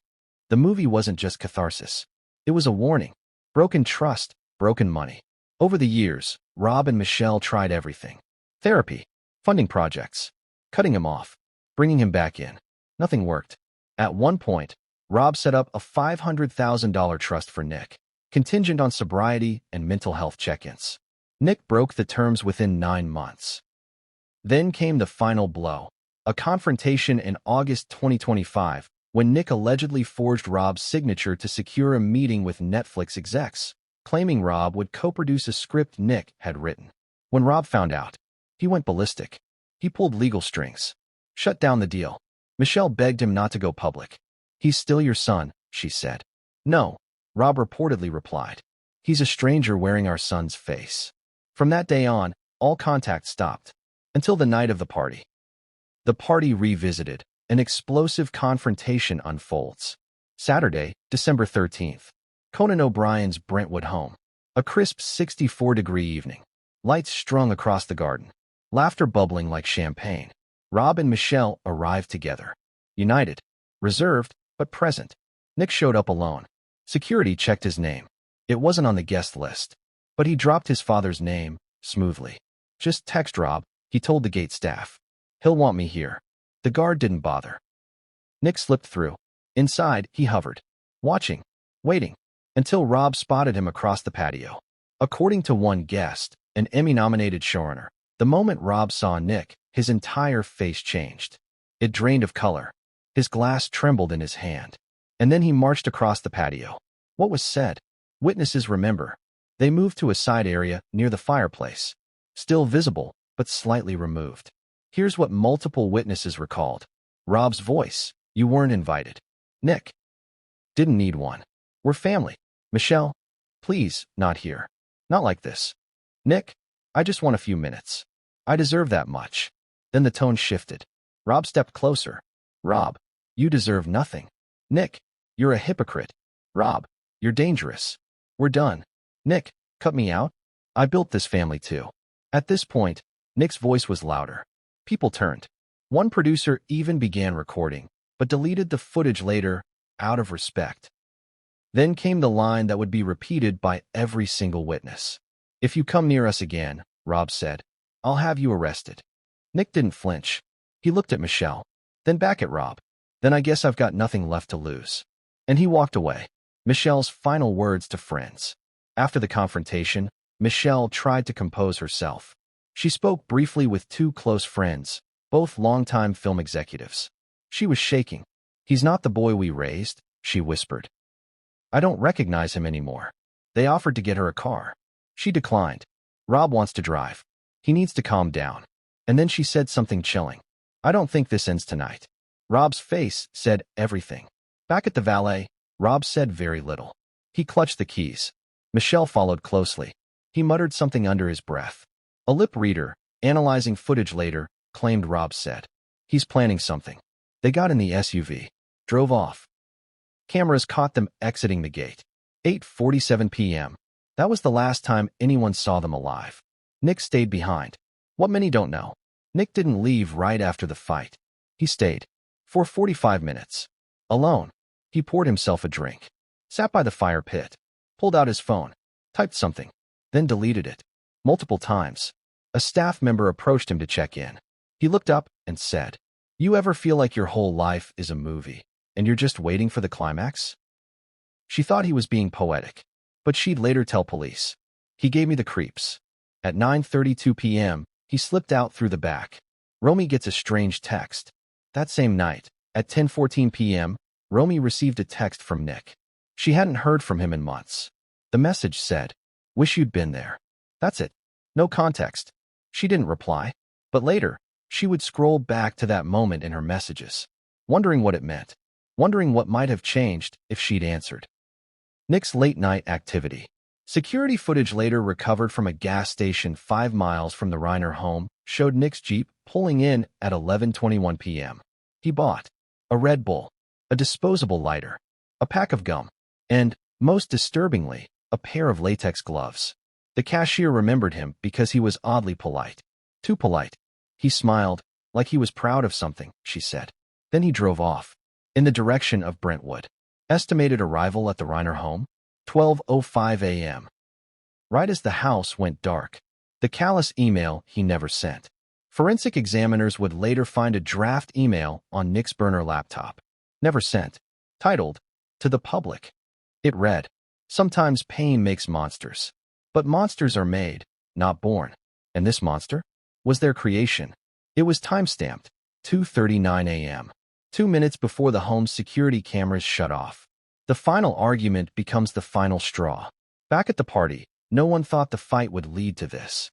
The movie wasn't just catharsis. It was a warning: broken trust, broken money. Over the years, Rob and Michelle tried everything: therapy, funding projects, cutting him off, bringing him back in. Nothing worked. At one point, Rob set up a $500,000 trust for Nick, contingent on sobriety and mental health check-ins. Nick broke the terms within 9 months. Then came the final blow, a confrontation in August 2025, when Nick allegedly forged Rob's signature to secure a meeting with Netflix execs, claiming Rob would co-produce a script Nick had written. When Rob found out, he went ballistic. He pulled legal strings, shut down the deal. Michelle begged him not to go public. "He's still your son," she said. "No," Rob reportedly replied. "He's a stranger wearing our son's face." From that day on, all contact stopped, until the night of the party. The party revisited. An explosive confrontation unfolds. Saturday, December 13th. Conan O'Brien's Brentwood home. A crisp 64-degree evening. Lights strung across the garden. Laughter bubbling like champagne. Rob and Michelle arrived together. United, reserved, but present. Nick showed up alone. Security checked his name. It wasn't on the guest list, but he dropped his father's name smoothly. "Just text Rob," he told the gate staff. "He'll want me here." The guard didn't bother. Nick slipped through. Inside, he hovered, watching, waiting, until Rob spotted him across the patio. According to one guest, an Emmy-nominated showrunner, the moment Rob saw Nick, his entire face changed. It drained of color. His glass trembled in his hand. And then he marched across the patio. What was said? Witnesses remember. They moved to a side area near the fireplace, still visible, but slightly removed. Here's what multiple witnesses recalled. Rob's voice: "You weren't invited." Nick: "Didn't need one. We're family." Michelle: "Please, not here. Not like this." Nick: "I just want a few minutes. I deserve that much." Then the tone shifted. Rob stepped closer. "Rob, you deserve nothing." Nick: "You're a hypocrite." Rob: "You're dangerous. We're done." Nick: "Cut me out. I built this family too." At this point, Nick's voice was louder. People turned. One producer even began recording, but deleted the footage later, out of respect. Then came the line that would be repeated by every single witness. "If you come near us again," Rob said, "I'll have you arrested." Nick didn't flinch. He looked at Michelle, then back at Rob. "Then I guess I've got nothing left to lose." And he walked away. Michelle's final words to friends. After the confrontation, Michelle tried to compose herself. She spoke briefly with 2 close friends, both longtime film executives. She was shaking. "He's not the boy we raised," she whispered. "I don't recognize him anymore." They offered to get her a car. She declined. "Rob wants to drive. He needs to calm down." And then she said something chilling. "I don't think this ends tonight." Rob's face said everything. Back at the valet, Rob said very little. He clutched the keys. Michelle followed closely. He muttered something under his breath. A lip reader, analyzing footage later, claimed Rob said, "He's planning something." They got in the SUV, drove off. Cameras caught them exiting the gate. 8:47 p.m. That was the last time anyone saw them alive. Nick stayed behind. What many don't know, Nick didn't leave right after the fight. He stayed for 45 minutes. Alone. He poured himself a drink, sat by the fire pit, pulled out his phone, typed something, then deleted it. Multiple times, a staff member approached him to check in. He looked up and said, "You ever feel like your whole life is a movie, and you're just waiting for the climax?" She thought he was being poetic, but she'd later tell police. He gave me the creeps. At 9:32 p.m., he slipped out through the back. Romy gets a strange text. That same night, at 10:14 p.m., Romy received a text from Nick. She hadn't heard from him in months. The message said, "Wish you'd been there." That's it. No context. She didn't reply, but later, she would scroll back to that moment in her messages, wondering what it meant, wondering what might have changed if she'd answered. Nick's late-night activity. Security footage later recovered from a gas station 5 miles from the Reiner home showed Nick's Jeep pulling in at 11:21 p.m. He bought a Red Bull, a disposable lighter, a pack of gum, and, most disturbingly, a pair of latex gloves. The cashier remembered him because he was oddly polite. Too polite. He smiled, like he was proud of something, she said. Then he drove off, in the direction of Brentwood. Estimated arrival at the Reiner home, 12:05 a.m. Right as the house went dark. The callous email he never sent. Forensic examiners would later find a draft email on Nick's burner laptop. Never sent. Titled, "To the Public." It read, "Sometimes pain makes monsters. But monsters are made, not born." And this monster was their creation. It was time-stamped, 2:39 a.m. 2 minutes before the home's security cameras shut off. The final argument becomes the final straw. Back at the party, no one thought the fight would lead to this.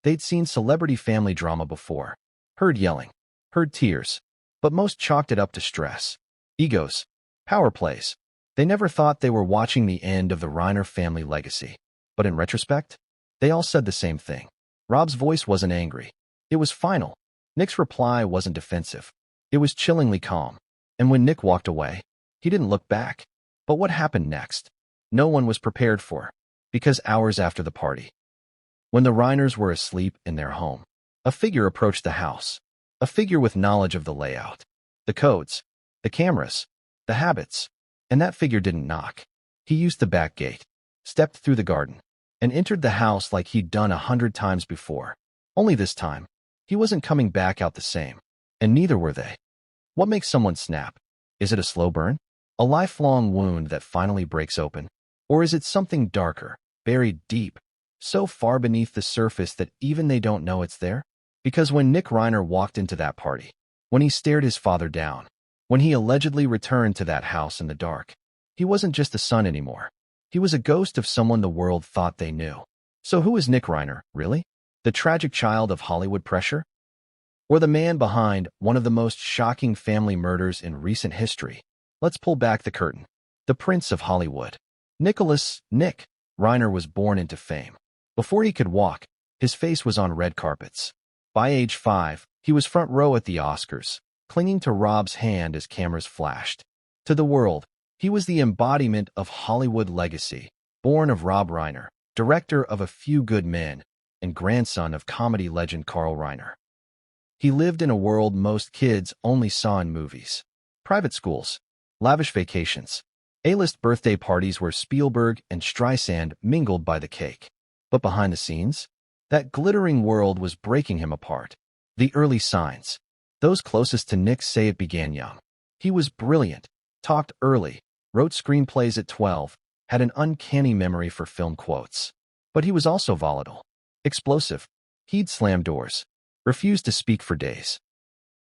They'd seen celebrity family drama before, heard yelling, heard tears, but most chalked it up to stress, egos, power plays. They never thought they were watching the end of the Reiner family legacy. But in retrospect, they all said the same thing. Rob's voice wasn't angry. It was final. Nick's reply wasn't defensive. It was chillingly calm. And when Nick walked away, he didn't look back. But what happened next? No one was prepared for. Because hours after the party, when the Reiners were asleep in their home, a figure approached the house. A figure with knowledge of the layout, the codes, the cameras, the habits. And that figure didn't knock. He used the back gate, stepped through the garden, and entered the house like he'd done 100 times before. Only this time, he wasn't coming back out the same. And neither were they. What makes someone snap? Is it a slow burn? A lifelong wound that finally breaks open? Or is it something darker, buried deep, so far beneath the surface that even they don't know it's there? Because when Nick Reiner walked into that party, when he stared his father down, when he allegedly returned to that house in the dark, he wasn't just a son anymore. He was a ghost of someone the world thought they knew. So who is Nick Reiner, really? The tragic child of Hollywood pressure? Or the man behind one of the most shocking family murders in recent history? Let's pull back the curtain. The Prince of Hollywood. Nick Reiner was born into fame. Before he could walk, his face was on red carpets. By age 5, he was front row at the Oscars, clinging to Rob's hand as cameras flashed. To the world, he was the embodiment of Hollywood legacy, born of Rob Reiner, director of A Few Good Men, and grandson of comedy legend Carl Reiner. He lived in a world most kids only saw in movies. Private schools, lavish vacations, A-list birthday parties where Spielberg and Streisand mingled by the cake. But behind the scenes, that glittering world was breaking him apart. The early signs. Those closest to Nick say it began young. He was brilliant, talked early, wrote screenplays at 12, had an uncanny memory for film quotes. But he was also volatile, explosive. He'd slam doors, refused to speak for days,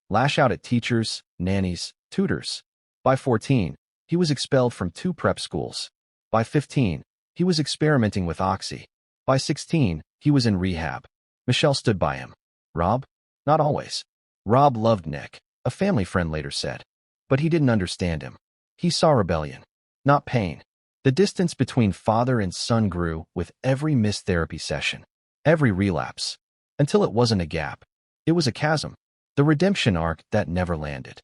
lash out at teachers, nannies, tutors. By 14, he was expelled from 2 prep schools. By 15, he was experimenting with Oxy. By 16, he was in rehab. Michelle stood by him. Rob? Not always. Rob loved Nick, a family friend later said. But he didn't understand him. He saw rebellion, not pain. The distance between father and son grew with every missed therapy session, every relapse, until it wasn't a gap. It was a chasm, the redemption arc that never landed.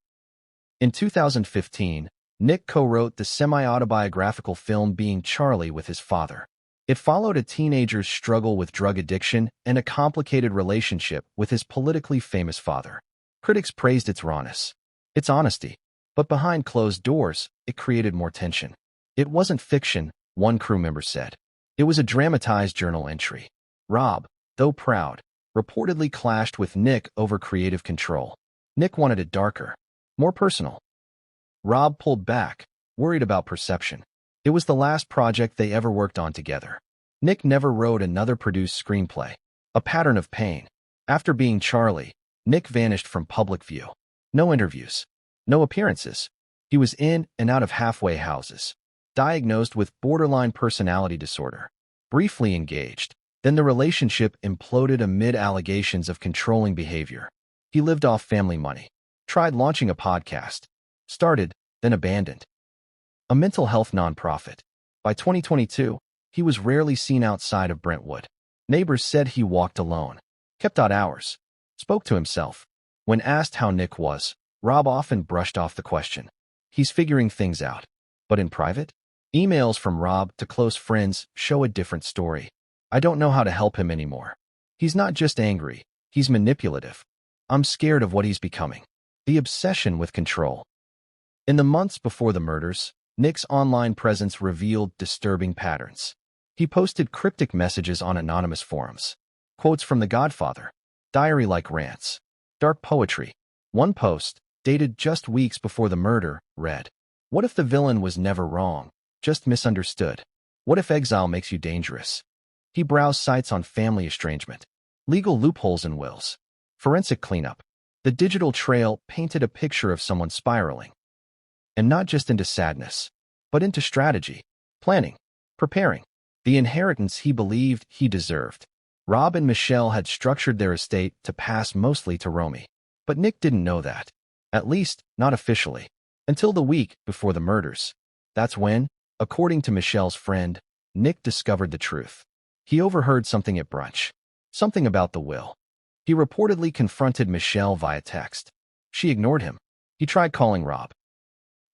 In 2015, Nick co-wrote the semi-autobiographical film Being Charlie with his father. It followed a teenager's struggle with drug addiction and a complicated relationship with his politically famous father. Critics praised its rawness, its honesty, But behind closed doors, it created more tension. It wasn't fiction, one crew member said. It was a dramatized journal entry. Rob, though proud, reportedly clashed with Nick over creative control. Nick wanted it darker, more personal. Rob pulled back, worried about perception. It was the last project they ever worked on together. Nick never wrote another produced screenplay. A pattern of pain. After being Charlie, Nick vanished from public view. No interviews. No appearances. He was in and out of halfway houses. Diagnosed with borderline personality disorder. Briefly engaged. Then the relationship imploded amid allegations of controlling behavior. He lived off family money. Tried launching a podcast. Started, then abandoned. A mental health nonprofit. By 2022, he was rarely seen outside of Brentwood. Neighbors said he walked alone. Kept odd hours. Spoke to himself. When asked how Nick was, Rob often brushed off the question. He's figuring things out. But in private? Emails from Rob to close friends show a different story. I don't know how to help him anymore. He's not just angry. He's manipulative. I'm scared of what he's becoming. The obsession with control. In the months before the murders, Nick's online presence revealed disturbing patterns. He posted cryptic messages on anonymous forums. Quotes from The Godfather. Diary-like rants. Dark poetry. One post, dated just weeks before the murder, read, "What if the villain was never wrong, just misunderstood? What if exile makes you dangerous?" He browsed sites on family estrangement, legal loopholes in wills, forensic cleanup. The digital trail painted a picture of someone spiraling. And not just into sadness, but into strategy, planning, preparing. The inheritance he believed he deserved. Rob and Michelle had structured their estate to pass mostly to Romy. But Nick didn't know that. At least, not officially. Until the week before the murders. That's when, according to Michelle's friend, Nick discovered the truth. He overheard something at brunch. Something about the will. He reportedly confronted Michelle via text. She ignored him. He tried calling Rob.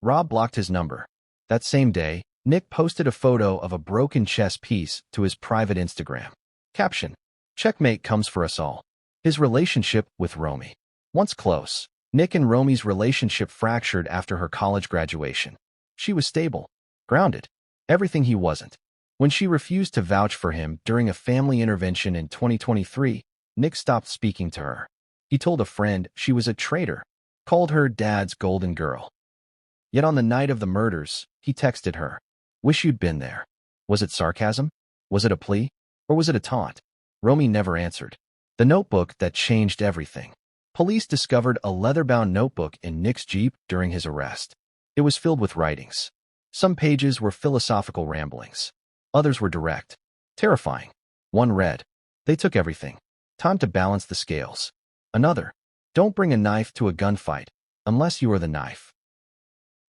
Rob blocked his number. That same day, Nick posted a photo of a broken chess piece to his private Instagram. Caption: "Checkmate comes for us all." His relationship with Romy. Once close, Nick and Romy's relationship fractured after her college graduation. She was stable, grounded, everything he wasn't. When she refused to vouch for him during a family intervention in 2023, Nick stopped speaking to her. He told a friend she was a traitor, called her dad's golden girl. Yet on the night of the murders, he texted her, "Wish you'd been there." Was it sarcasm? Was it a plea? Or was it a taunt? Romy never answered. The notebook that changed everything. Police discovered a leather-bound notebook in Nick's Jeep during his arrest. It was filled with writings. Some pages were philosophical ramblings. Others were direct. Terrifying. One read, "They took everything. Time to balance the scales." Another, "Don't bring a knife to a gunfight, unless you are the knife."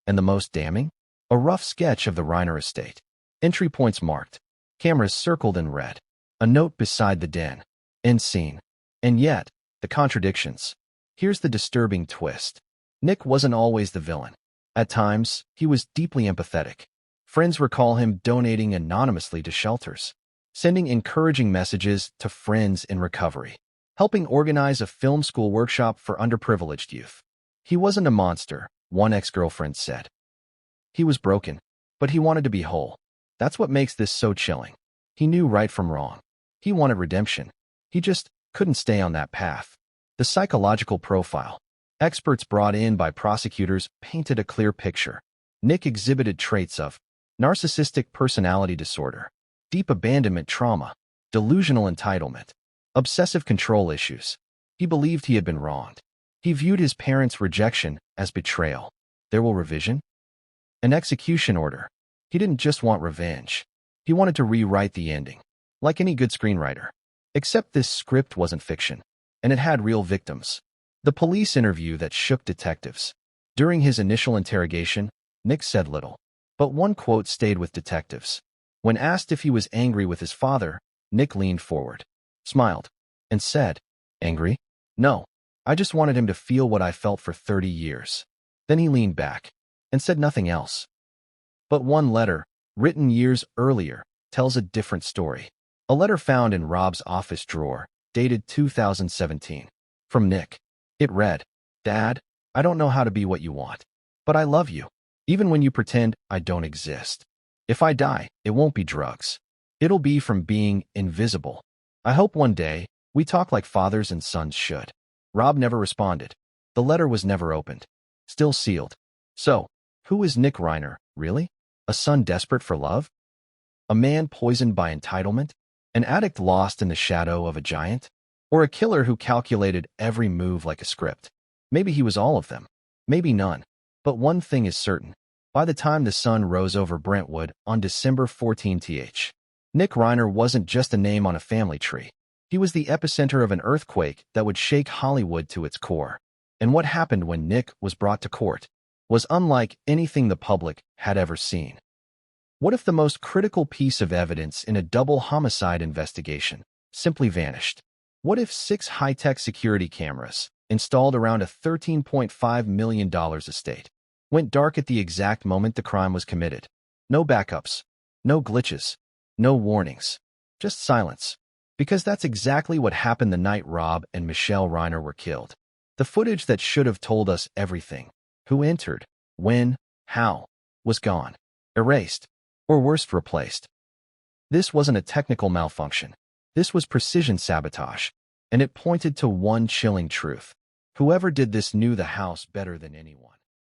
And the most damning? A rough sketch of the Reiner estate. Entry points marked. Cameras circled in red. A note beside the den. End scene. And yet, the contradictions. Here's the disturbing twist. Nick wasn't always the villain. At times, he was deeply empathetic. Friends recall him donating anonymously to shelters, sending encouraging messages to friends in recovery, helping organize a film school workshop for underprivileged youth. He wasn't a monster, one ex-girlfriend said. He was broken, but he wanted to be whole. That's what makes this so chilling. He knew right from wrong. He wanted redemption. He just couldn't stay on that path. The psychological profile. Experts brought in by prosecutors painted a clear picture. Nick exhibited traits of narcissistic personality disorder, deep abandonment trauma, delusional entitlement, obsessive control issues. He believed he had been wronged. He viewed his parents' rejection as betrayal. There will revision? An execution order. He didn't just want revenge. He wanted to rewrite the ending, like any good screenwriter. Except this script wasn't fiction, and it had real victims. The police interview that shook detectives. During his initial interrogation, Nick said little, but one quote stayed with detectives. When asked if he was angry with his father, Nick leaned forward, smiled, and said, "Angry? No. I just wanted him to feel what I felt for 30 years. Then he leaned back and said nothing else. But one letter, written years earlier, tells a different story. A letter found in Rob's office drawer, dated 2017. From Nick. It read, "Dad, I don't know how to be what you want. But I love you, even when you pretend I don't exist. If I die, it won't be drugs. It'll be from being invisible. I hope one day we talk like fathers and sons should. Rob never responded. The letter was never opened. Still sealed. So, who is Nick Reiner, really? A son desperate for love? A man poisoned by entitlement? An addict lost in the shadow of a giant? Or a killer who calculated every move like a script? Maybe he was all of them. Maybe none. But one thing is certain. By the time the sun rose over Brentwood on December 14th, Nick Reiner wasn't just a name on a family tree. He was the epicenter of an earthquake that would shake Hollywood to its core. And what happened when Nick was brought to court was unlike anything the public had ever seen. What if the most critical piece of evidence in a double homicide investigation simply vanished? What if 6 high-tech security cameras, installed around a $13.5 million estate, went dark at the exact moment the crime was committed? No backups, no glitches, no warnings, just silence. Because that's exactly what happened the night Rob and Michelle Reiner were killed. The footage that should have told us everything, who entered, when, how, was gone, erased, or worse, replaced. This wasn't a technical malfunction. This was precision sabotage, and it pointed to one chilling truth. Whoever did this knew the house better than anyone.